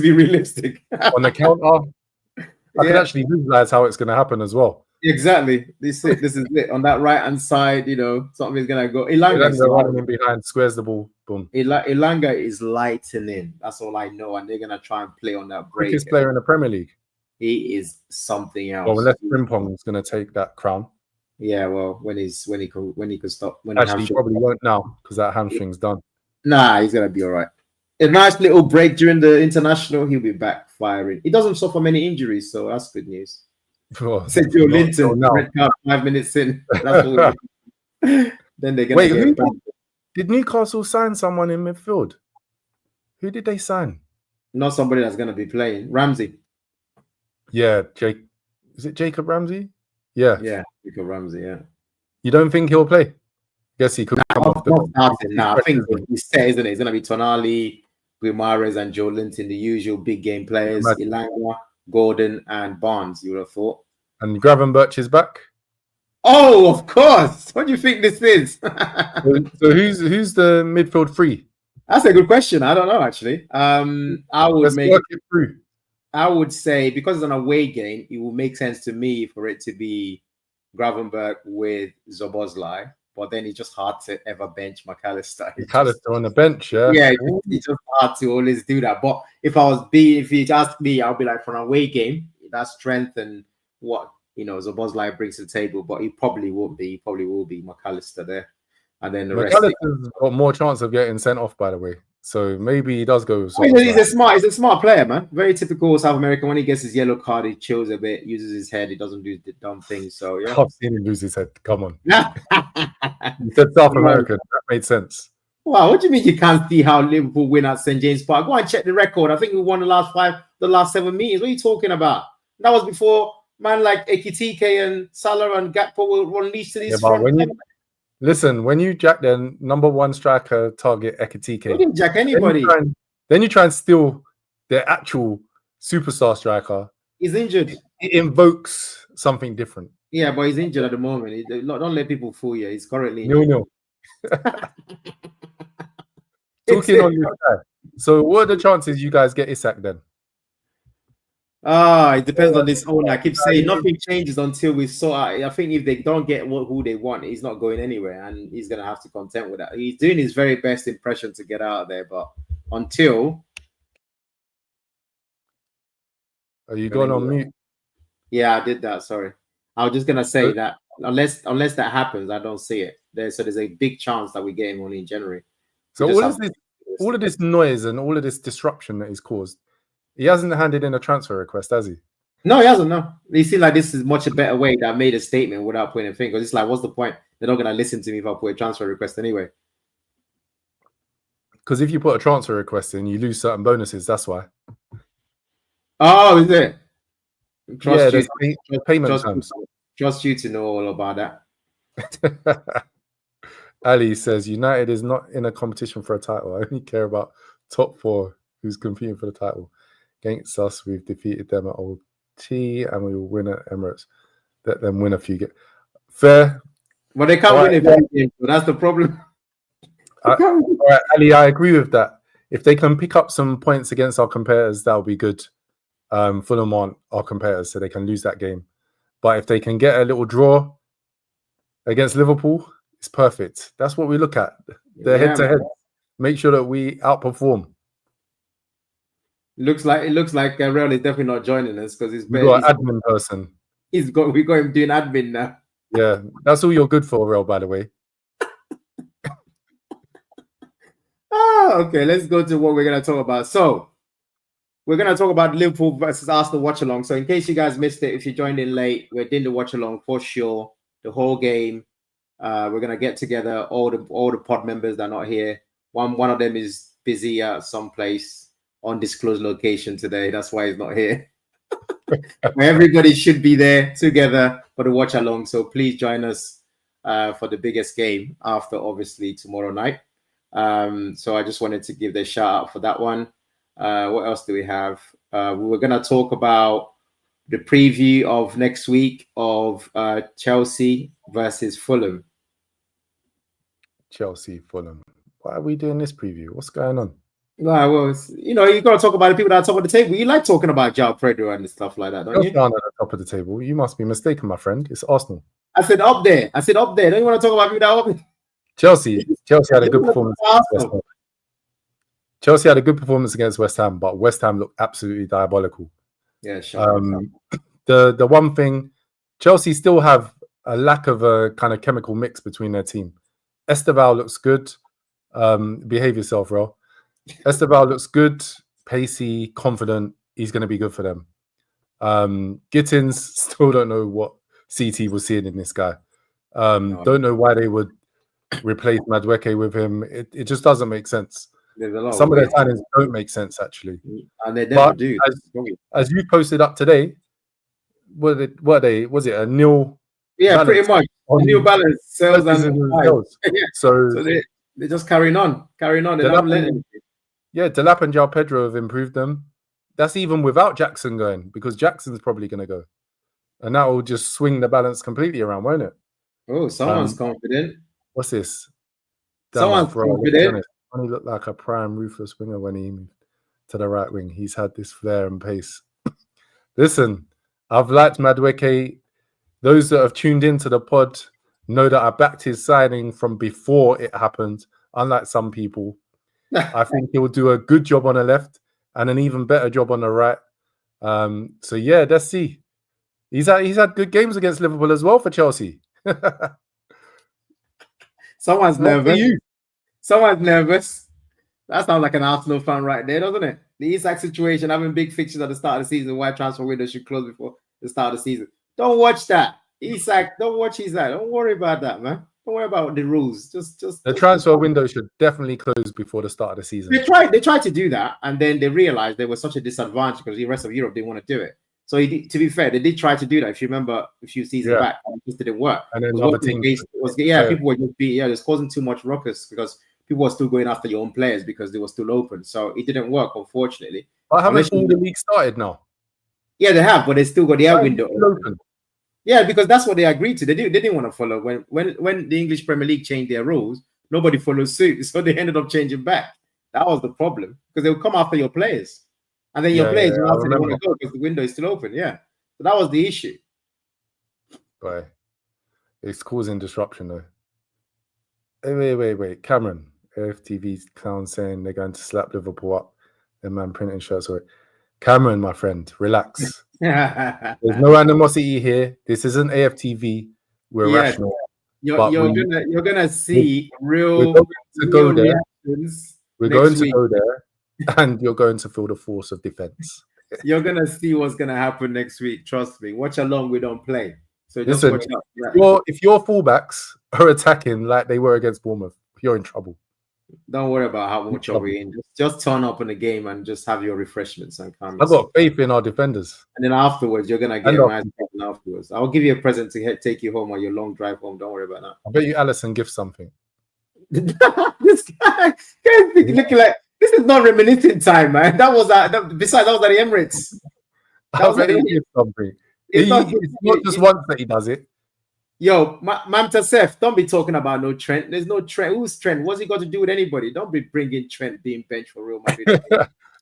be realistic. On the counter, I can actually visualize how it's going to happen as well. Exactly. This is it. On that right hand side, something's gonna go. Elanga running in behind, squares the ball, boom. Elanga is lightening. That's all I know, and they're gonna try and play on that break. Quickest player in the Premier League. He is something else. Well, unless Frimpong is going to take that crown. Yeah, well, when he can stop. Actually, he probably won't now because that hamstring's done. Nah, he's gonna be all right. A nice little break during the international. He'll be back firing. He doesn't suffer many injuries, so that's good news. Said Joe Linton, red card 5 minutes in. That's all. Then they're gonna wait. Did Newcastle sign someone in midfield? Who did they sign? Not somebody that's gonna be playing. Ramsey. Yeah, is it Jacob Ramsey? Yeah, Jacob Ramsey. Yeah. You don't think he'll play? Guess he could come off the. I think it's set, isn't it? It's gonna be Tonali, Guimaraes, and Joe Linton, the usual big game players. Elanga, Gordon, and Barnes. You would have thought. And Gravenberch is back. Oh, of course. What do you think this is? so who's the midfield three? That's a good question. I don't know actually. I would say because it's an away game, it will make sense to me for it to be Gravenberch with Szoboszlai, but then it's just hard to ever bench McAllister. McAllister on the bench, yeah. Yeah, it's just hard to always do that. But if you ask me, I'll be like, for an away game, that's strength and what Szoboszlai brings to the table. But he probably won't be. He probably will be McAllister there, and then the rest. McAllister's got more chance of getting sent off, by the way. So maybe he does go. He's a smart player, man. Very typical South American. When he gets his yellow card, he chills a bit, uses his head. He doesn't do the dumb things. So yeah, I've seen him lose his head. Come on. He said South American. That made sense. Wow, what do you mean you can't see how Liverpool win at St. James Park? Go and check the record. I think we won the last 7 meetings. What are you talking about? That was before man like Ekitike and Salah and Gakpo were unleashed to these. Listen, when you jack their number one striker target Ekitike, you didn't jack anybody. Then you try and steal their actual superstar striker. He's injured. It invokes something different. Yeah, but he's injured at the moment. Don't let people fool you. He's currently no. Talking on this guy. So, what are the chances you guys get Isak then? It depends on this owner. I keep saying nothing changes until we sort out. I think if they don't get who they want, he's not going anywhere, and he's gonna have to contend with that. He's doing his very best impression to get out of there, but until. Are you going on mute? Yeah, I did that. Sorry, I was just gonna say that unless that happens, I don't see it. There's a big chance that we get him only in January. So all of this noise and all of this disruption that he's caused. He hasn't handed in a transfer request, has he? No, he hasn't. No, he seems like this is much a better way that I made a statement without putting a finger. It's like, what's the point? They're not going to listen to me if I put a transfer request anyway. Because if you put a transfer request in, you lose certain bonuses. That's why. Oh, is it? There's payment terms. Trust you to know all about that. Ali says United is not in a competition for a title. I only care about top four who's competing for the title. Against us, we've defeated them at Old T, and we will win at Emirates. Let them win a few games. Fair. But they can't win a game, so that's the problem. All right, Ali, I agree with that. If they can pick up some points against our competitors, that'll be good. Fulham aren't our competitors, so they can lose that game. But if they can get a little draw against Liverpool, it's perfect. That's what we look at. The head-to-head. Make sure that we outperform. It looks like Real is definitely not joining us because he's got an admin person. We got him doing admin now. Yeah, that's all you're good for, Real, by the way. Okay, let's go to what we're going to talk about. So, we're going to talk about Liverpool versus Arsenal watch along. So, in case you guys missed it, if you joined in late, we're doing the watch along for sure. The whole game. We're going to get together all the pod members that are not here. One of them is busy at some place, undisclosed location today. That's why he's not here. Everybody should be there together for the watch along. So please join us for the biggest game after, obviously, tomorrow night. So I just wanted to give the shout out for that one. What else do we have? We're going to talk about the preview of next week of Chelsea versus Fulham. Chelsea, Fulham. Why are we doing this preview? What's going on? Well, you got to talk about the people that are top of the table. You like talking about João Pedro and stuff like that, don't you? Down at the top of the table. You must be mistaken, my friend. It's Arsenal. I said up there. Don't you want to talk about people that are up there? Chelsea had a good performance. Chelsea had a good performance against West Ham, but West Ham looked absolutely diabolical. Yeah, sure. The one thing, Chelsea still have a lack of a kind of chemical mix between their team. Esteval looks good. Behave yourself, Ro. Esteval looks good, pacey, confident. He's going to be good for them. Gittins, still don't know what CT was seeing in this guy. Don't know why they would replace Madueke with him. It just doesn't make sense. Some of their signings don't make sense, actually. And they never do. As you posted up today, was it a nil? Yeah, pretty much. New balance, sales and sales. So they're just carrying on. They don't let anything. Yeah, Delap and João Pedro have improved them. That's even without Jackson going, because Jackson's probably going to go. And that will just swing the balance completely around, won't it? Oh, someone's confident. What's this? Someone's confident. He looked like a prime ruthless winger when he moved to the right wing. He's had this flair and pace. Listen, I've liked Madueke. Those that have tuned into the pod know that I backed his signing from before it happened, unlike some people. I think he'll do a good job on the left and an even better job on the right. So yeah, let's see. He's had good games against Liverpool as well for Chelsea. Someone's nervous. That sounds like an Arsenal fan right there, doesn't it? The Isak situation, having big fixtures at the start of the season, why transfer window should close before the start of the season. Don't watch that. Isak, don't watch Isak. Don't worry about that, man. Don't worry about the rules. Just the transfer window should definitely close before the start of the season. They tried to do that, and then they realized there was such a disadvantage because the rest of Europe didn't want to do it. So to be fair, they did try to do that. If you remember a few seasons back, it just didn't work. And then other teams, people were just it was causing too much ruckus because people were still going after your own players because they were still open. So it didn't work, unfortunately. But haven't all the league started now? Yeah, they have, but they still got their window open. Yeah, because that's what they agreed to. They didn't want to follow. When the English Premier League changed their rules, nobody followed suit. So they ended up changing back. That was the problem because they would come after your players. And then your players will want to go because the window is still open. Yeah. So that was the issue. Right. It's causing disruption though. Hey, wait. Cameron, AFTV's clown saying they're going to slap Liverpool up. Their man printing shirts. Cameron, my friend, relax. There's no animosity here. This isn't AFTV. We're rational. You're gonna see real. We're going to go there, and you're going to feel the force of defense. You're gonna see what's gonna happen next week. Trust me. Watch along. We don't play. So just watch out. If your fullbacks are attacking like they were against Bournemouth, you're in trouble. Don't worry about how much are we in. Just turn up in the game and just have your refreshments and come. I've got faith in our defenders. And then afterwards, you're gonna get my afterwards. I'll give you a present to take you home on your long drive home. Don't worry about that. I bet you Allison gives something. This guy looking like this is not reminiscent time, man. Besides, that was at the Emirates. I bet he gives something. It's not just once that he does it. Yo, Mamta Seth, don't be talking about no Trent. There's no Trent. Who's Trent? What's he got to do with anybody? Don't be bringing Trent being benched for Real Madrid.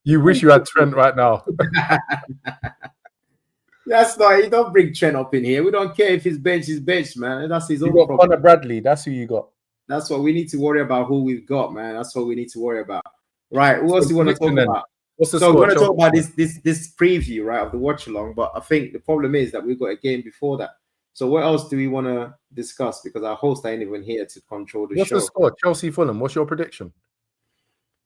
You wish you had Trent right now. That's not. You don't bring Trent up in here. We don't care if he's benched, man. That's his own problem. Connor Bradley. That's who you got. That's what we need to worry about. Who we've got, man. That's what we need to worry about. Right. Who else do you want to talk about? So we're going to talk about this preview, right, of the watch along. But I think the problem is that we've got a game before that. So what else do we want to discuss? Because our host ain't even here to control the show. What's the score? Chelsea Fulham. What's your prediction?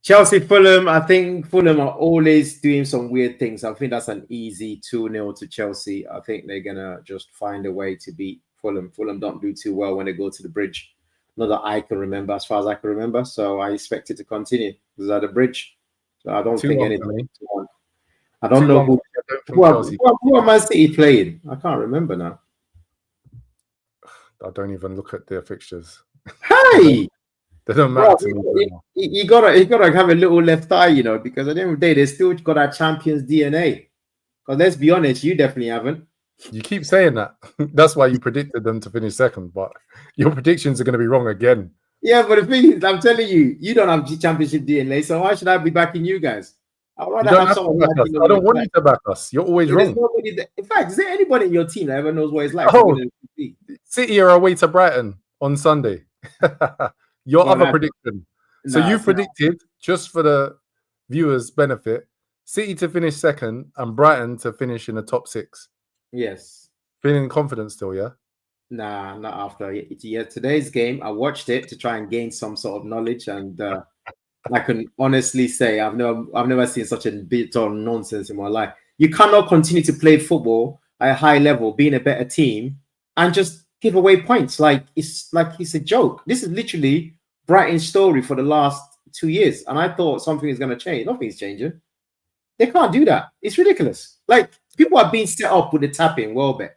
Chelsea, Fulham. I think Fulham are always doing some weird things. I think that's an easy 2-0 to Chelsea. I think they're gonna just find a way to beat Fulham. Fulham don't do too well when they go to the bridge. Not that I can remember, as far as I can remember. So I expect it to continue. This is at the bridge. So I don't think anything. I don't know who are Man City playing. I can't remember now. I don't even look at their fixtures. Hey, they don't matter to me. You gotta have a little left eye, you know, because at the end of the day, they still got that Champions DNA. Because let's be honest, you definitely haven't. You keep saying that. That's why you predicted them to finish second, but your predictions are going to be wrong again. Yeah, but the thing is, I'm telling you, you don't have Championship DNA, so why should I be backing you guys? I'd rather have someone. I don't want you to back us. You're always wrong. In fact, is there anybody in your team that ever knows what it's like? Oh, City are away to Brighton on Sunday. Your other prediction. So you predicted, just for the viewers' benefit, City to finish second and Brighton to finish in the top 6. Yes. Feeling confident still, yeah? Nah, not after. Yeah, today's game, I watched it to try and gain some sort of knowledge, and I can honestly say I've never seen such a bit of nonsense in my life. You cannot continue to play football at a high level, being a better team, and just give away points it's a joke. This is literally Brighton's story for the last 2 years, and I thought something is going to change. Nothing's changing. They can't do that. It's ridiculous. Like, people are being set up with the tapping. Welbeck,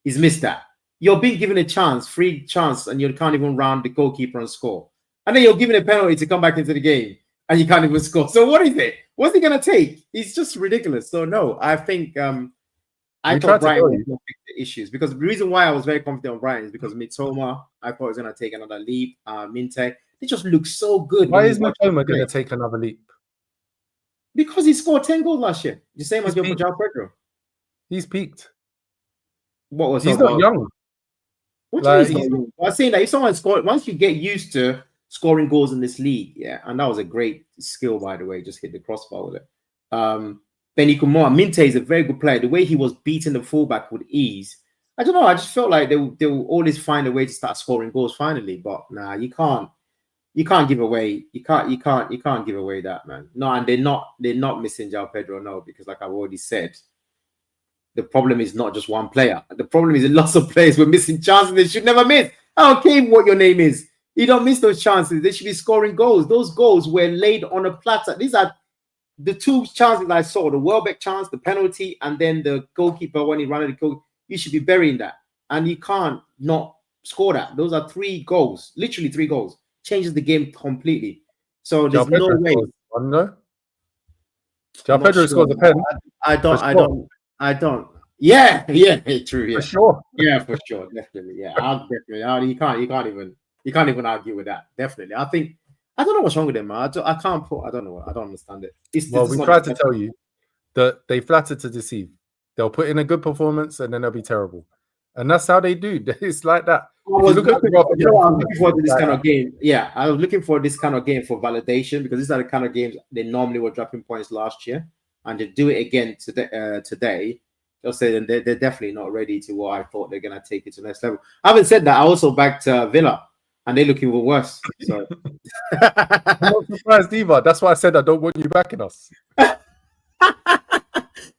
he's missed that. You're being given a free chance, and you can't even round the goalkeeper and score. And then you're given a penalty to come back into the game, and you can't even score. So what is it? What's he going to take? It's just ridiculous. So no, I think I thought Brighton was going to fix the issues, because the reason why I was very confident on Brighton is because Mitoma, I thought, was going to take another leap. Minte, they just look so good. Why is Mitoma going to take another leap? Because he scored 10 goals last year. The same as your João Pedro. He's peaked. What was he's not young. What do you mean? I was saying that if someone scored, once you get used to scoring goals in this league, yeah, and that was a great skill, by the way, just hit the crossbar with it. Benny Kumar, Minte is a very good player. The way he was beating the fullback with ease, I don't know. I just felt like they will always find a way to start scoring goals finally. But nah, you can't give away. You can't give away that, man. No, and they're not missing João Pedro, no, because like I've already said, the problem is not just one player. The problem is lots of players were missing chances they should never miss. I don't care what your name is. You don't miss those chances. They should be scoring goals. Those goals were laid on a platter. These are the 2 chances I saw: the Welbeck chance, the penalty, and then the goalkeeper when he ran at the goal. You should be burying that, and you can't not score that. Those are 3 goals, literally 3 goals. Changes the game completely. So there's no way. João Pedro scores a pen. I don't. Yeah, true. Yeah, for sure. Yeah, for sure, definitely. Yeah, definitely. You can't even argue with that. Definitely. I don't know what's wrong with them, man. I don't know. I don't understand it. We tried to tell you that they flatter to deceive. They'll put in a good performance and then they'll be terrible, and that's how they do. It's like that. I'm looking forward to this kind of game. Yeah, I was looking for this kind of game for validation, because these are the kind of games they normally were dropping points last year, and to do it again today, they'll say they're definitely not ready to what I thought they're going to take it to the next level. Having said that, I also backed Villa, and they're looking even worse. So I'm not surprised either. That's why I said I don't want you backing us.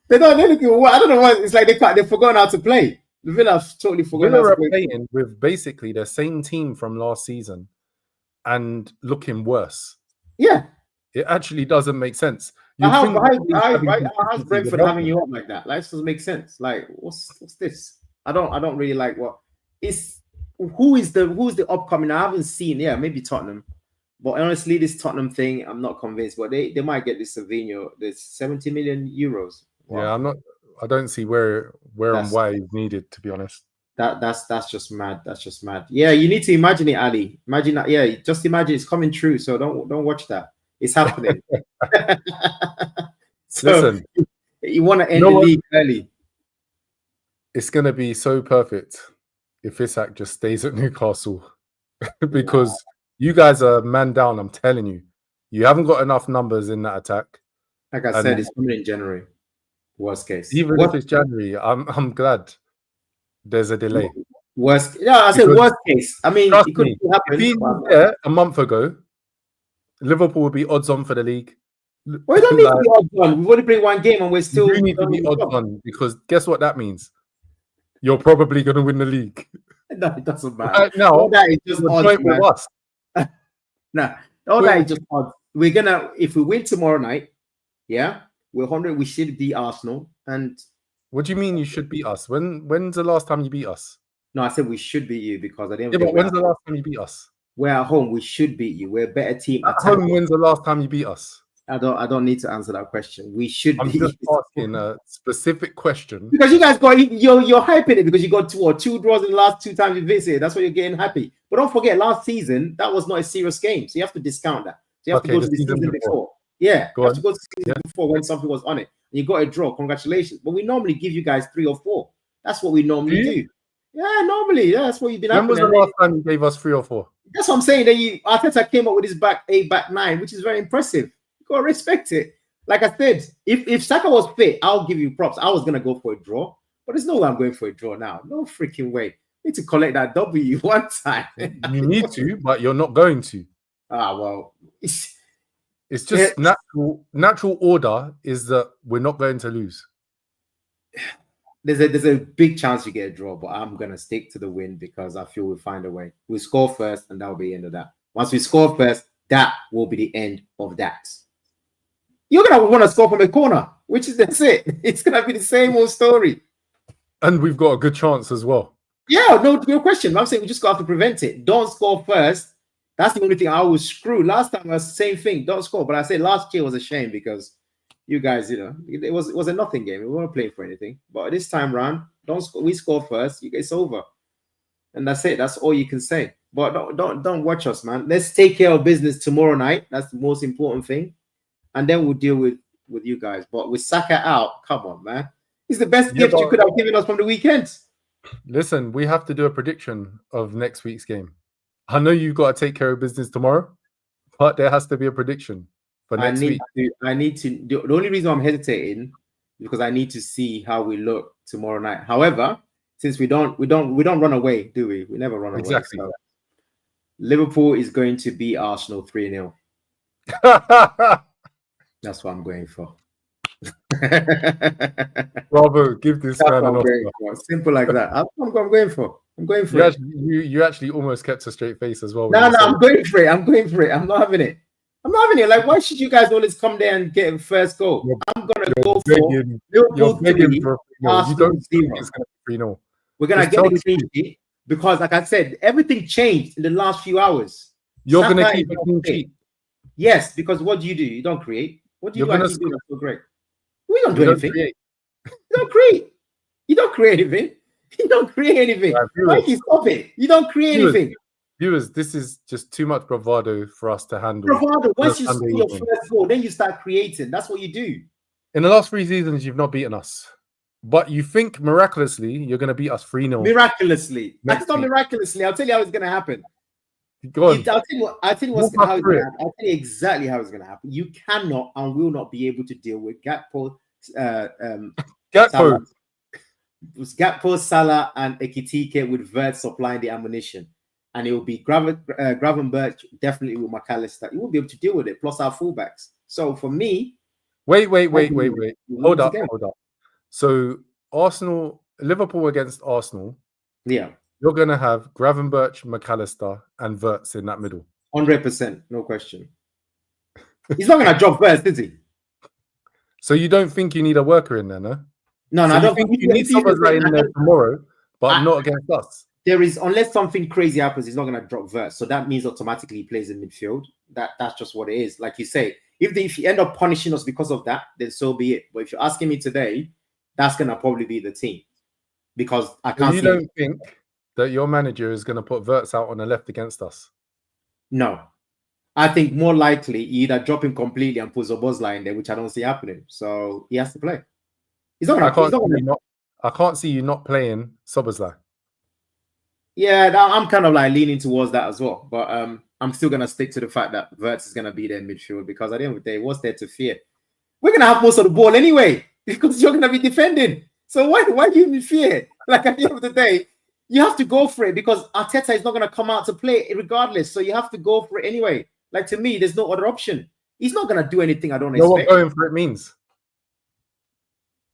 They're looking. I don't know what it's like. They've forgotten how to play. The Villa totally forgotten. Villa are playing with basically the same team from last season and looking worse. Yeah, it actually doesn't make sense. How's Brentford having you up like that? Like, this doesn't make sense. Like, what's this? I don't really like what is. Who is the upcoming? I haven't seen. Yeah, maybe Tottenham. But honestly, this Tottenham thing, I'm not convinced. But they might get this Savinho. There's 70 million euros. Wow. Yeah, I don't see where and why he's needed, to be honest. That's just mad. That's just mad. Yeah, you need to imagine it, Ali. Imagine that. Yeah, just imagine it's coming true. So don't watch that. It's happening. So, listen, you want to end the league early. It's gonna be so perfect if Isak just stays at Newcastle, because you guys are man down. I'm telling you, you haven't got enough numbers in that attack. Like I said, it's coming in January. Worst case. Even if it's January, I'm glad there's a delay. Worst case. I mean, it could happen. If he was there a month ago, Liverpool would be odds on for the league. We don't need to be odds on. We've only played one game and we're still. You need to be odds on because guess what that means? You're probably going to win the league. No, it doesn't matter. Right now, all that is just odds, with us. Nah, all that is just odds. We're gonna, if we win tomorrow night, yeah, we're 100. We should beat Arsenal. And what do you mean you should beat us? When's the last time you beat us? No, I said we should beat you because I didn't. Yeah, but when's the last time you beat us? We're at home. We should beat you. We're a better team. At home, when's the last time you beat us? I don't need to answer that question. We should. I'm just asking a specific question because you guys got you're hyping it because you got two draws in the last 2 times you visited. That's why you're getting happy. But don't forget, last season that was not a serious game, so you have to discount that. So you have to go to the season before. Yeah, you have to go to the season before when something was on it. And you got a draw. Congratulations. But we normally give you guys 3 or 4. That's what we normally do. Yeah, normally. Yeah, that's what you've been. When was the last time you gave us 3 or 4? That's what I'm saying. That Arteta came up with his back 9, which is very impressive. You gotta respect it. Like I said, if Saka was fit, I'll give you props. I was gonna go for a draw, but there's no way I'm going for a draw now. No freaking way. I need to collect that W one time. You need to, but you're not going to. Well, it's just natural order is that we're not going to lose. There's a big chance you get a draw, but I'm gonna stick to the win because I feel we'll find a way. We score first, and that'll be the end of that. Once we score first, that will be the end of that. You're gonna want to score from a corner, that's it. It's gonna be the same old story. And we've got a good chance as well. Yeah, no question. I'm saying we just got to prevent it. Don't score first. That's the only thing I was screw. Last time was the same thing. Don't score. But I said last year was a shame because you guys, it was a nothing game. We weren't playing for anything. But this time round, don't score. We score first. It's over, and that's it. That's all you can say. But don't watch us, man. Let's take care of business tomorrow night. That's the most important thing, and then we'll deal with you guys. But with Saka out, come on, man. It's the best gift you could have given us from the weekend. Listen, we have to do a prediction of next week's game. I know you've got to take care of business tomorrow, but there has to be a prediction for next week. The only reason I'm hesitating is because I need to see how we look tomorrow night. However, since we don't run away, do we? We never run away. Exactly. So Liverpool is going to beat Arsenal 3-0. That's what I'm going for. Bravo, give this man an offer. Simple like that. That's what I'm going for. I'm going for it. You actually almost kept a straight face as well. No, I'm going for it. I'm not having it. Like, why should you guys always come there and get a first goal? I'm going to go for Liverpool 3, Arsenal 0. We're going to get a clean sheet because, like I said, everything changed in the last few hours. You're going to keep a clean sheet? Yes, because what do? You don't create. What do you actually do that's so great? We don't do anything. You don't create. You don't create anything. You don't create anything. Why do you stop it? You don't create anything. Viewers, this is just too much bravado for us to handle. Bravado. Once you score your first goal, then you start creating. That's what you do. In the last 3 seasons, you've not beaten us. But you think miraculously you're going to beat us 3-0. Miraculously. That's not miraculously. I'll tell you how it's going to happen. I'll tell you how it's going to happen. I'll tell you exactly how it's going to happen. You cannot and will not be able to deal with Gakpo, Salah, and Ekitike with Vert supplying the ammunition. And it will be Gravenberch definitely with McAllister. You won't be able to deal with it, plus our fullbacks. So for me... Wait. Hold up. So Liverpool against Arsenal. Yeah. You're going to have Gravenberch, McAllister, and Verts in that middle. 100%, no question. He's not going to drop Verts, is he? So you don't think you need a worker in there, no? No, I don't think you need someone in there tomorrow, but not against us. There is, unless something crazy happens, he's not going to drop Verts. So that means automatically he plays in midfield. That's just what it is. Like you say, if you end up punishing us because of that, then so be it. But if you're asking me today, that's going to probably be the team. Because I can't see... You don't think that your manager is going to put Verts out on the left against us? No. I think more likely you either drop him completely and put Szoboszlai in there, which I don't see happening. So he has to play. He's not going to... I can't see you not playing Szoboszlai. Yeah, I'm kind of like leaning towards that as well. But I'm still going to stick to the fact that Verts is going to be there in midfield because at the end of the day, what's there to fear? We're going to have most of the ball anyway because you're going to be defending. So why do you fear? Like at the end of the day, you have to go for it because Arteta is not going to come out to play regardless. So you have to go for it anyway. Like, to me, there's no other option. He's not going to do anything I don't You know what expect. going for it means?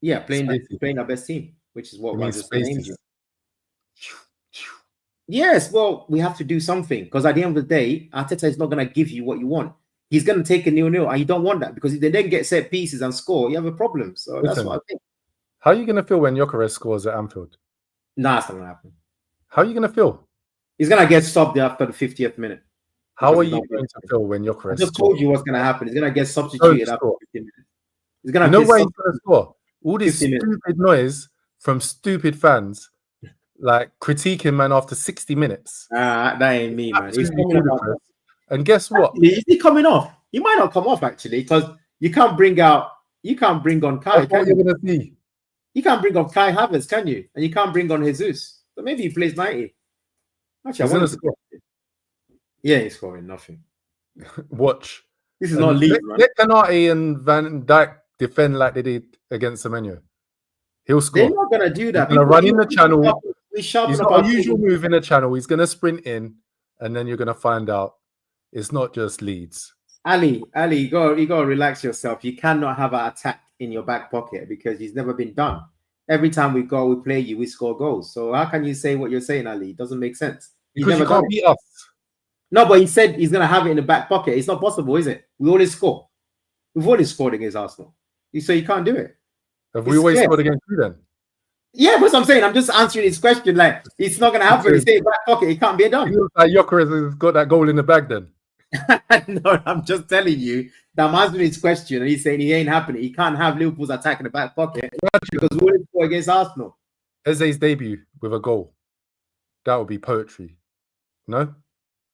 Yeah, playing Spaces. our best team, which is what It I means just named spaces. you. Yes, well, we have to do something because at the end of the day, Arteta is not going to give you what you want. He's going to take a 0-0, and you don't want that because if they then get set pieces and score, you have a problem. So that's what I think. How are you going to feel when Gyokeres scores at Anfield? Nah, it's not going to happen. How are you going to feel? He's going to get stopped after the 50th minute. How are you going to feel when Gyokeres I just told you what's going to happen. He's going to get substituted after 50 minutes. He's going to know why he's going to score? All this stupid noise from stupid fans, like critiquing man after 60 minutes. That ain't me, man. He's coming off. And guess what? Is he coming off? He might not come off actually, because you can't bring on Kai. That's what you're going to see. You can't bring on Kai Havertz, can you? And you can't bring on Jesus. So maybe he plays 90. Actually, I want to score. Yeah, he's scoring nothing. Watch. This is not Leeds, man. Let Canate and Van Dijk defend like they did against Semenyo. He'll score. They're not going to do that. He's going to run in the channel. He's got a usual move in the channel. He's going to sprint in, and then you're going to find out it's not just Leeds. Ali, you got to relax yourself. You cannot have an attack in your back pocket because it's never been done. Every time we play you, we score goals. So how can you say what you're saying, Ali? It doesn't make sense. Because you can't beat us. No, but he said he's going to have it in the back pocket. It's not possible, is it? We always score. We've always scored against Arsenal. So you can't do it. Have we always scored against you then? Yeah, that's what I'm saying. I'm just answering his question. Like, it's not going to happen. He said back pocket. It can't be done. Like Gyokeres has got that goal in the bag then. No, I'm just telling you that I'm answering his question, and he's saying he ain't happening. He can't have Liverpool's attack in the back pocket because we always score against Arsenal. Eze's debut with a goal. That would be poetry. No?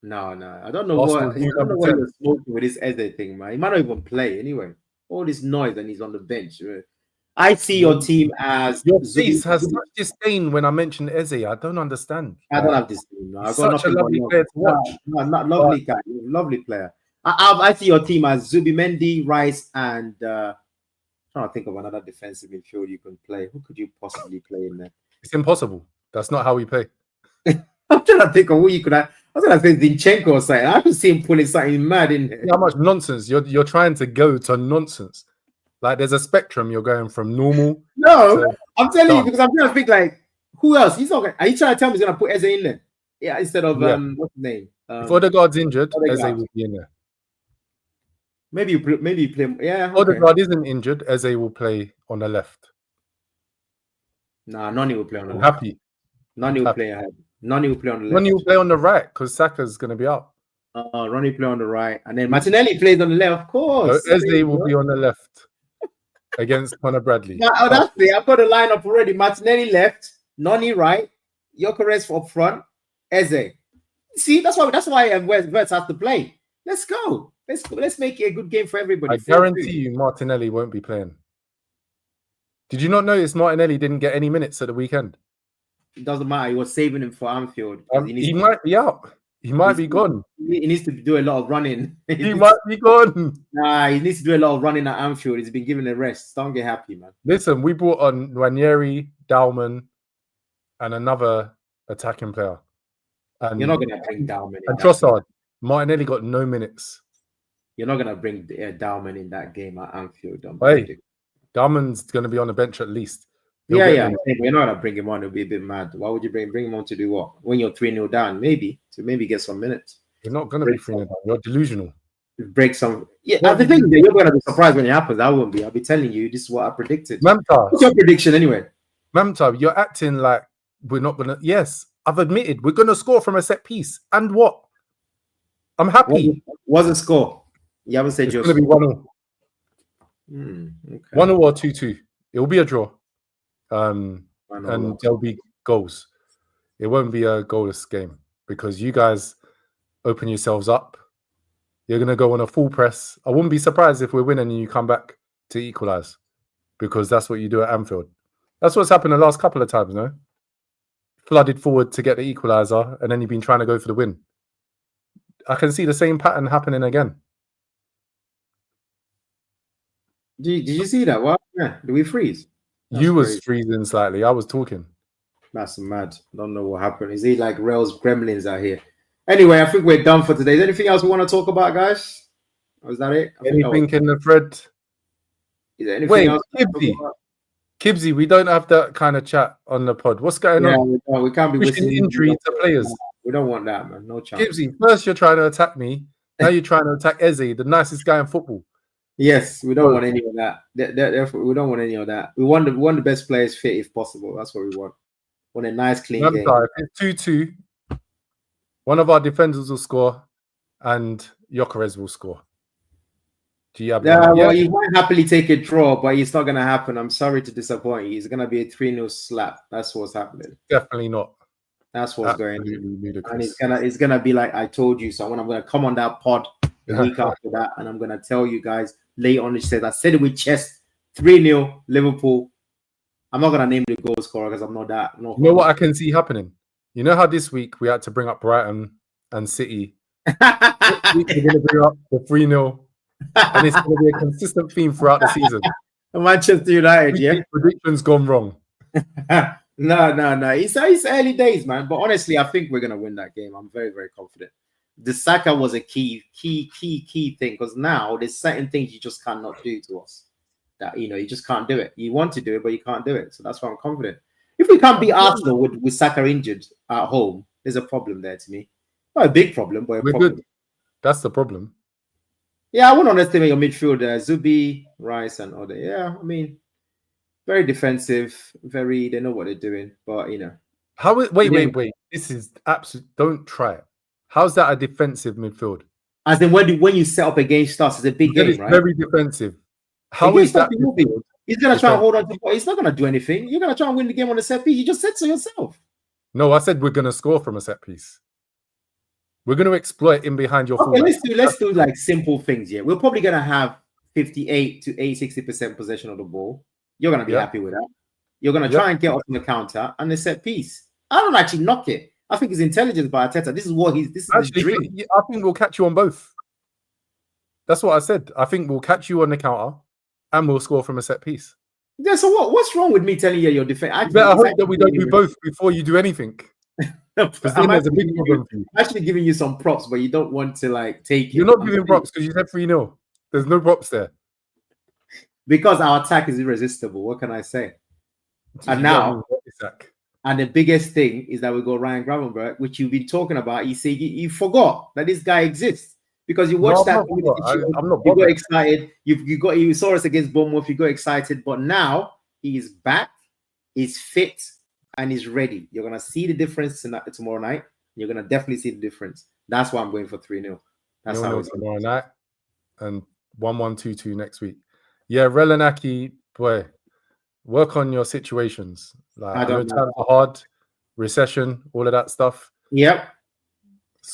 No. I don't know what you're smoking with this Eze thing, man. He might not even play anyway. All this noise and he's on the bench. I see your team as your face has such disdain when I mention Eze. I don't understand. I don't have disdain. No. I've got such a lovely player to watch. No, not lovely guy. Lovely player. I see your team as Zubimendi, Rice, and trying to think of another defensive midfield you can play. Who could you possibly play in there? It's impossible. That's not how we play. I'm trying to think of who you could have. I was going to say Zinchenko or something. I could see him pulling something mad in there. How much nonsense? You're trying to go to nonsense. Like there's a spectrum. You're going from normal. No, I'm telling you because I'm trying to think like who else? He's not going. Are you trying to tell me he's going to put Eze in there? Yeah, instead of what's his name? If Odegaard's injured, Eze will be in there. Maybe you play. Yeah, Odegaard isn't injured. Eze will play on the left. Nah, Nani will play on the left. Happy. Nani will play ahead. Nani will play on the left. Ronnie will play on the right because Saka's going to be out. Ronnie play on the right, and then Martinelli plays on the left. Of course, so Eze will be on the left against Connor Bradley. That's it. I've got a lineup already. Martinelli left, Nani right, Gyokeres up front, Eze. See, that's why Verts has to play. Let's go. Let's make it a good game for everybody. I guarantee you, Martinelli won't be playing. Did you not notice Martinelli didn't get any minutes at the weekend? It doesn't matter. He was saving him for Anfield. He might be out. He might be gone. He needs to do a lot of running. He might be gone. Nah, he needs to do a lot of running at Anfield. He's been given a rest. Don't get happy, man. Listen, we brought on Ranieri, Dalman, and another attacking player. And you're not going to bring Dalman in. And Trossard. Martinelli got no minutes. You're not going to bring Dalman in that game at Anfield. Hey, Dalman's going to be on the bench at least. Yeah. We're not going to bring him on. It'll be a bit mad. Why would you bring him on to do what? When you're 3-0 down, maybe. To maybe get some minutes. You're not going to be 3-0 down. You're delusional. Break some. Yeah, the thing is, you're going to be surprised when it happens. I won't be. I'll be telling you, this is what I predicted. Mamta. What's your prediction anyway? Mamta, you're acting like we're not going to. Yes, I've admitted we're going to score from a set piece. And what? I'm happy. What's the score? You haven't said it's going to be 1-0. Okay. 1-0 or 2-2. It will be a draw. And there'll be goals. It won't be a goalless game because you guys open yourselves up. You're going to go on a full press. I wouldn't be surprised if we're winning and you come back to equalise because that's what you do at Anfield. That's what's happened the last couple of times, no? Flooded forward to get the equaliser and then you've been trying to go for the win. I can see the same pattern happening again. Did you see that? What? Yeah. Do we freeze? That's you was freezing slightly. I was talking. That's mad. I don't know what happened. Is he like Rails Gremlins out here? Anyway, I think we're done for today. Is there anything else we want to talk about, guys? Or is that it? Anything in the thread? Is there anything Wait, else? Kibsy, we don't have that kind of chat on the pod. What's going on? We can't be Wishing whistling injury to players. We don't want that, man. No chance. Kibsy, first you're trying to attack me. Now you're trying to attack Eze, the nicest guy in football. Yes, we don't want any of that. Therefore, we don't want any of that. We want the best players fit if possible. That's what we want. Want a nice, clean game. If it's 2-2, one of our defenders will score and Gyokeres will score. Do you have well, you might happily take a draw, but it's not going to happen. I'm sorry to disappoint you. It's going to be a 3-0 slap. That's what's happening. Definitely not. That's what's going on. Ludicrous. And it's gonna be like I told you. So I'm gonna come on that pod the week after that, and I'm gonna tell you guys late on. I said it with chest. 3-0 Liverpool. I'm not gonna name the goal scorer because I'm not that. You know what I can see happening? You know how this week we had to bring up Brighton and City. This week we're gonna bring up the 3-0, and it's gonna be a consistent theme throughout the season. Manchester United, yeah. Predictions gone wrong. No. It's early days, man. But honestly, I think we're gonna win that game. I'm very, very confident. The Saka was a key thing because now there's certain things you just cannot do to us. That you just can't do it. You want to do it, but you can't do it. So that's why I'm confident. If we can't beat Arsenal with Saka injured at home, there's a problem there to me. Not a big problem, but we're problem. good. That's the problem. Yeah, I wouldn't underestimate your midfielder, Zubi, Rice, and other. Yeah, I mean. Very defensive, they know what they're doing, but wait. This is absolute. Don't try it. How's that a defensive midfield? As in when you set up against us, it's a big game, right? Very defensive. How is that? He's gonna try and hold on to. He's not gonna do anything. You're gonna try and win the game on a set piece. You just said so yourself. No, I said we're gonna score from a set piece. We're gonna exploit in behind your. Okay, let's do like simple things. Yeah, we're probably gonna have 58 to 60% possession of the ball. You're going to be happy with that. You're going to try and get off the counter and the set piece. I don't actually knock it. I think it's intelligence by Arteta. This is his dream. I think we'll catch you on both. That's what I said. I think we'll catch you on the counter and we'll score from a set piece. Yeah, so what's wrong with me telling you your defense? I hope that we don't do both before you do anything. Because then there's a big problem for you. I'm actually giving you some props, but you don't want to take it. You're not giving props because you said 3-0. There's no props there. Because our attack is irresistible. What can I say? And now, and the biggest thing is that we got Ryan Gravenberch, which you've been talking about. You say you forgot that this guy exists because you watched that. I'm not. You got excited. You saw us against Bournemouth. You got excited, but now he is back, he's fit, and he's ready. You're gonna see the difference tomorrow night. You're gonna definitely see the difference. That's why I'm going for 3-0. That's how it's tomorrow night, and 1-1, 2-2 next week. Yeah, Relanaki, boy, work on your situations. Like, I don't know. Times are hard, recession, all of that stuff. Yep.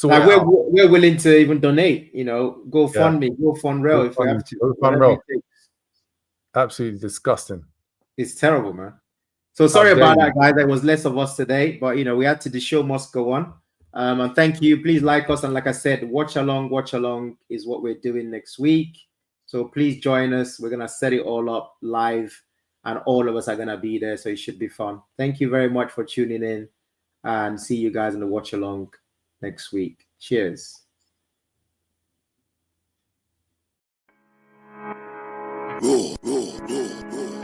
Like we're willing to even donate. Go fund me, go fund Rail if we have to. Go fund Rail. Absolutely disgusting. It's terrible, man. So sorry about that, guys. There was less of us today, but we had to. The show must go on. And thank you. Please like us, and like I said, watch along. Watch along is what we're doing next week. So please join us. We're going to set it all up live and all of us are going to be there. So it should be fun. Thank you very much for tuning in and see you guys in the watch along next week. Cheers. Roar, roar, roar, roar.